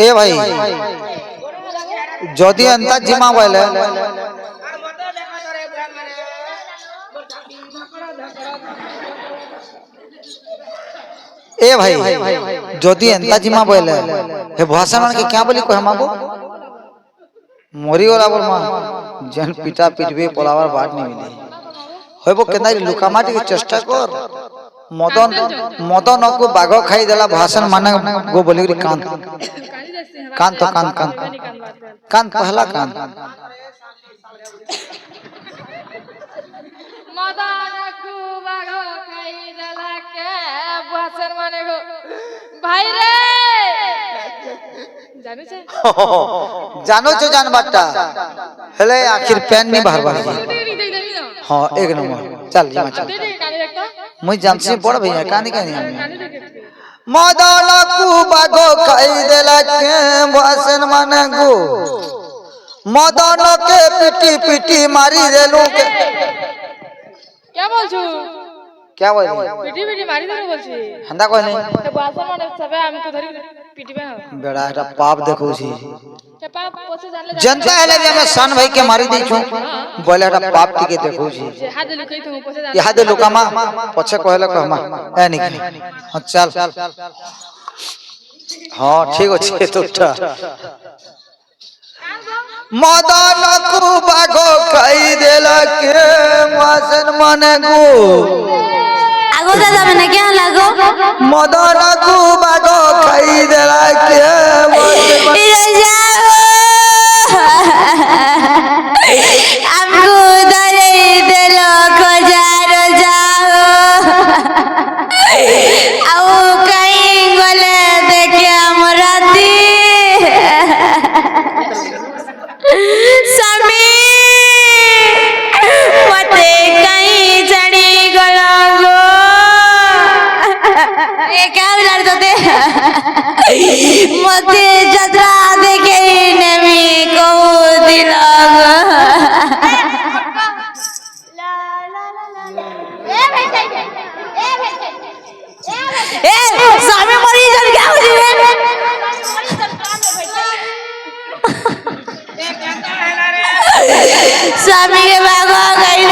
ए भाई जदी अंता जिमा बोले और मत देखा रे बुढ़ा माने ए भाई जदी अंता जिमा बोले हे भाषण के क्या बोली को हमको मरी गला बोल मां जन पिटा पिटबे पलावर बाट नहीं मिली होइबो केना लुका माटी के चेष्टा कर मदन मदन को बाघ खाई देला भाषण माने गो बोली कान कान तो कान कान कान पहला कान मदन को बागो खाई देला के बसर माने गो भाई रे जानु छे जानो छो जान बाटा हेले आखिर पेन नहीं बाहर बाहर हां एक नंबर चल जी चल मुई जानसी बड़ भैया कानी कानी मदन को बागो खाई देला के भाषण माने गो मदन के पिटी पिटी मारी देलू के क्या बोल छु क्या बोल पिटी पिटी मारी देनु बोल छी हंदा कोई नहीं तो बासर माने सबे हम तो धरी पिटबे हो बेड़ा एटा पाप देखौछी के पाप पोसे जानले जनता हेले जे हमें सान भाई के मारी दै छु बोले एटा पाप टिके देखौछी जे हाथ लुकई तो पोसे जानले यहाँ दे लोकामा पछे कहले कहमा ए निकी हां चल हां ठीक अछि तोटा मदन को बागो कई देला के मासन माने गो आगो दादा मैंने क्या लागो मदन को बागो कई देला के मासन इधर जाओ हमको दरे दिलो को जारो जाओ आओ कहीं गले देखे हमराती स्वामी मते कहीं जड़ी गलो गो ये क्या लड़ दे मते जतरा देखे नमी को दिला गो ए स्वामी मरी जल क्या हो जी स्वामी के बागो गई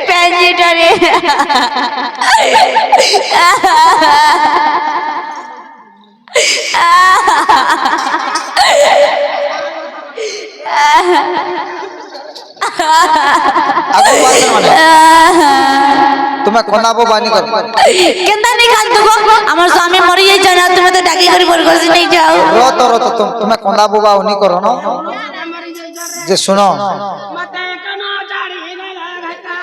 पैंजी डरे आगो मासन माने तुम्हें कोनाबो बानी कर केंदा नहीं खान तुको हमार स्वामी मरी जाई जाना तुम्हें तो डाकी करी बोल कर नहीं जाओ रो तो तुम्हें कोनाबो बा उनी करो ना जे सुनो मते कनो जाड़ी गला रहता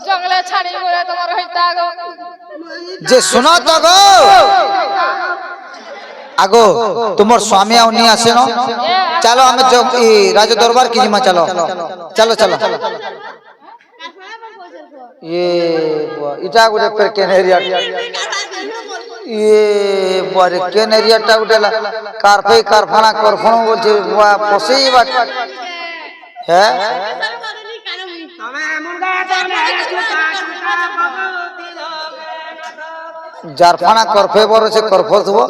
जंगले छाड़ी गोरे तमर होइता गो जे सुनो तो गो आगो तुमर स्वामी उनी आसे न चलो हमें जो राज दरबार की जिमा चलो चलो चलो ये इटा गुटे पर केनेरिया ये बारे केनेरिया टा गुटेला कारफे कारफाना करफनो बोलछे वा पसेई बात है तमे मुंडा तमे छुटा छुटा भगवती लोग जारफाना करफे बर से करफो थबो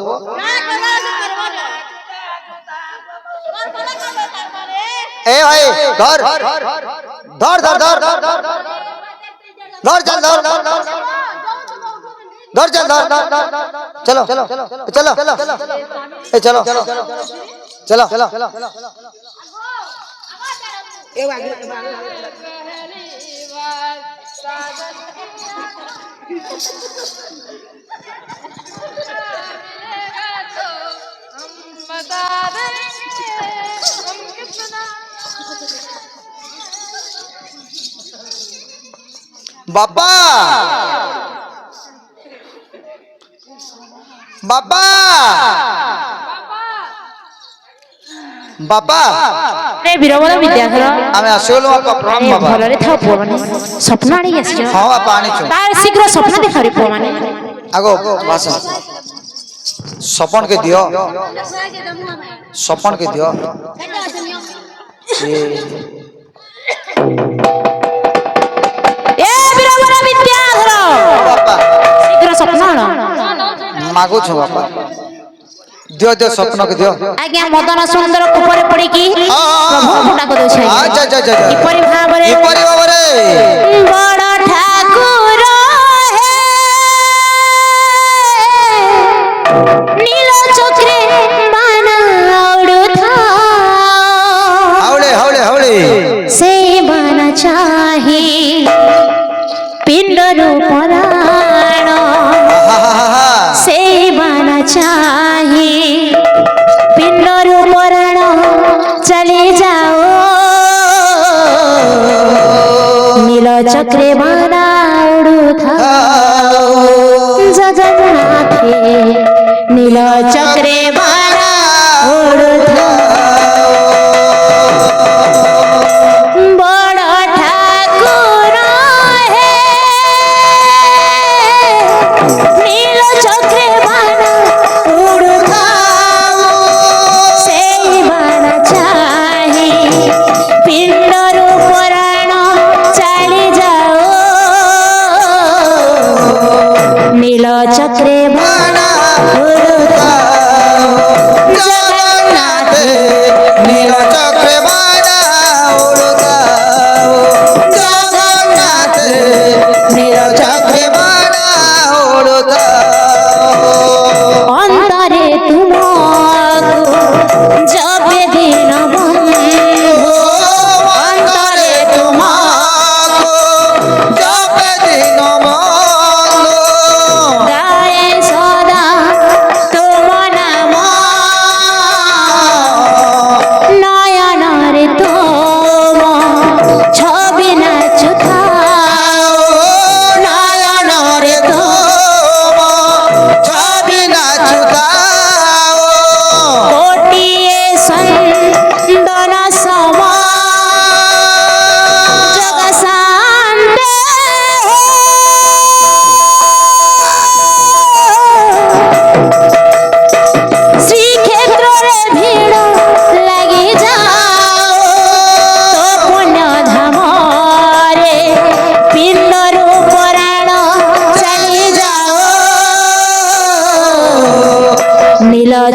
ए भाई धर धर धर धर धर चल धर धर चल धर चलो चलो चलो ए चलो चलो ए वागे पहली बार साजन मिलेगा तो हम बता देंगे हम कितना बाबा बाबा बाबा रे बीरबल विद्याधर आमे आसिगलो बाबा प्रणाम बाबा भलरे था पुଅ ମାନେ ସ୍ୱପ୍ନ ଆଣି ଆସିଛ हां बाबा आनी छु ତାର ଶୀଘ୍ର ସ୍ୱପ୍ନ ଦେଖାରି ପୁଅ ମାନେ आगो भाषा सपन के दियो सपन के दियो ଏ ବୀରବର ବିଦ୍ୟାଧର बाबा ଶୀଘ୍ର ସ୍ୱପ୍ନ ଆଣ मागो छु बाबा दियो दियो सपन के दियो ଆଜ୍ଞା ମଦନ ସୁନ୍ଦର ଉପରେ ପଡ଼ିକି ପ୍ରଭୁଙ୍କୁ ଡାକ ଦେଉଛି अच्छा अच्छा अच्छा କିପରି ଭାବରେ इपरि बाबा रे बड़ ठाकुर है नील चक्रे बाना उड़ुथा हावले हावले हावले से बाना चाहे पिंडरू पराण से बाना चाहे पिंडरू पराण चले जाओ नील चक्रे बाना उड़ुथा जगन्नाथे नील चक्रे बाना उड़ुथा बड़ ठाकुर है नील चक्रे बाना उड़ुथा से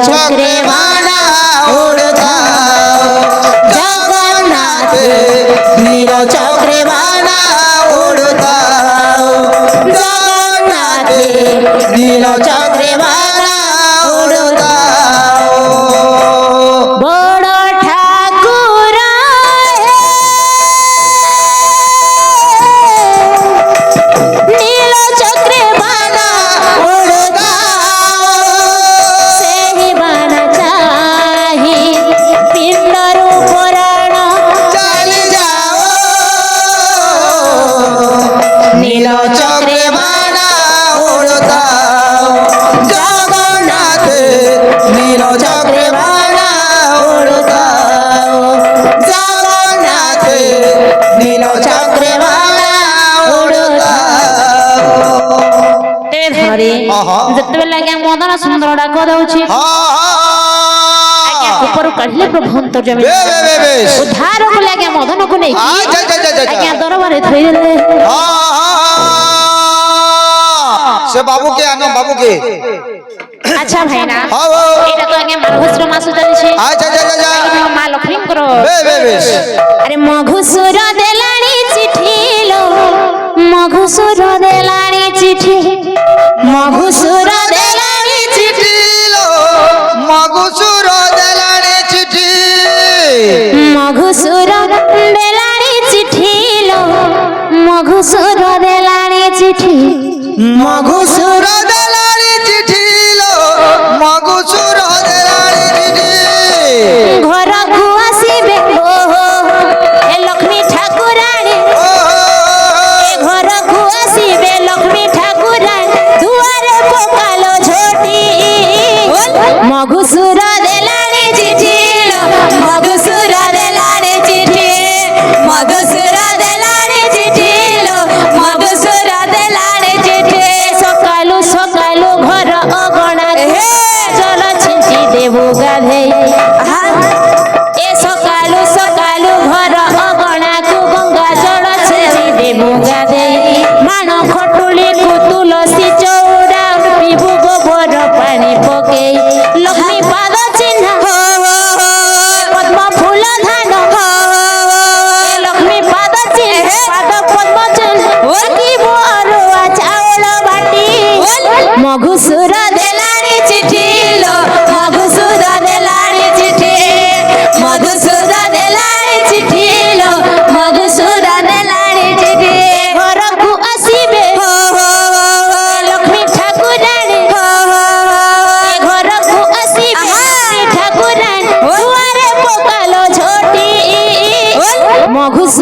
চক্রে বানা উড়াও জগন্নাথ নীল চক্রে বানা উড়াও জগন্নাথ নীল চক্রে বানা উড়াও বড় ঠাকুর নীল চক্রে বানা উড়াও সেই বানা চাহি পিণ্ডরু পুরাণ চালি যাও নীল চক্রে বানা উড়াও জগন্নাথ নীল চক্রে বানা উড়াও জগন্নাথ নীল চক্রে বানা উড়াও তে ধরে যেତେବେଳେ ଆଜ୍ଞା ମଦନ ସୁନ୍ଦର ଡାକ ଦଉଛି ଆଜ୍ଞା ଉପରୁ କାଢିଲେ ପ୍ରଭୁ ଅନ୍ତର୍ଯାମୀ ଉଦ୍ଧାର କଲେ ଆଜ୍ଞା ମଦନକୁ ନେଇକି ଆଜ୍ଞା ଦରବାରରେ ଥୋଇଦେଲେ से बाबू के आनो बाबू के আচ্ছা ভাইনা हाँ वो এটা তো আগে মার্গশির মাস চালিছে अच्छा अच्छा अच्छा মা লক্ষ্মীଙ୍କର बेस আরে মঘুসুর দেলানি চিঠি লো মঘুসুর দেলানি চিঠি মঘুসুর দেলানি চিঠি लो मगुसुर दलाने चिठी মঘুসুর দেলানি চিঠি লো মঘুসুর দেলানি চিঠি मगुसुर दलाने चिठी लो मगुसुर दलाने चिठी ঘরকু আসিবে ও এ লক্ষ্মী ঠাকুরানী এ ঘরকু আসিবে লক্ষ্মী ঠাকুরানী দুয়ারে পকালো ঝোটি মঘুসুর দেলানি চিঠি লো মঘুসুর দেলানি চিঠি মঘুসুর দেলানি চিঠি লো মঘুসুর দেলানি চিঠি সকালু সকালু ঘর অগণা জল ছিঞ্চি দেবু গাধেই এ সকালু সকালু ঘর অগণাকু গঙ্গা জল ছিঞ্চি দেবু গাধেই মাণ খটুলিকু তুলসী চৌড়া পিবু গোবর পানি পকেই লক্ষ্মী পাদ চিহ্ন পদ্ম ফুল ধান এ লক্ষ্মী পাদ চিহ্ন পাদ পদ্ম চিহ্ন অতিব অরুয়া চাউল বাটি মঘুসুর দেলানি চিঠি লো মঘুসুর দেলানি চিঠি মধুসুর দেলানি চিঠি লো মধুসুর দেলানি চিঠি ঘরকু আসিবে লক্ষ্মী ঠাকুরানী ঘরকু আসিবে ঠাকুরানী দুয়ারে পকালো ঝোটি মঘুসুর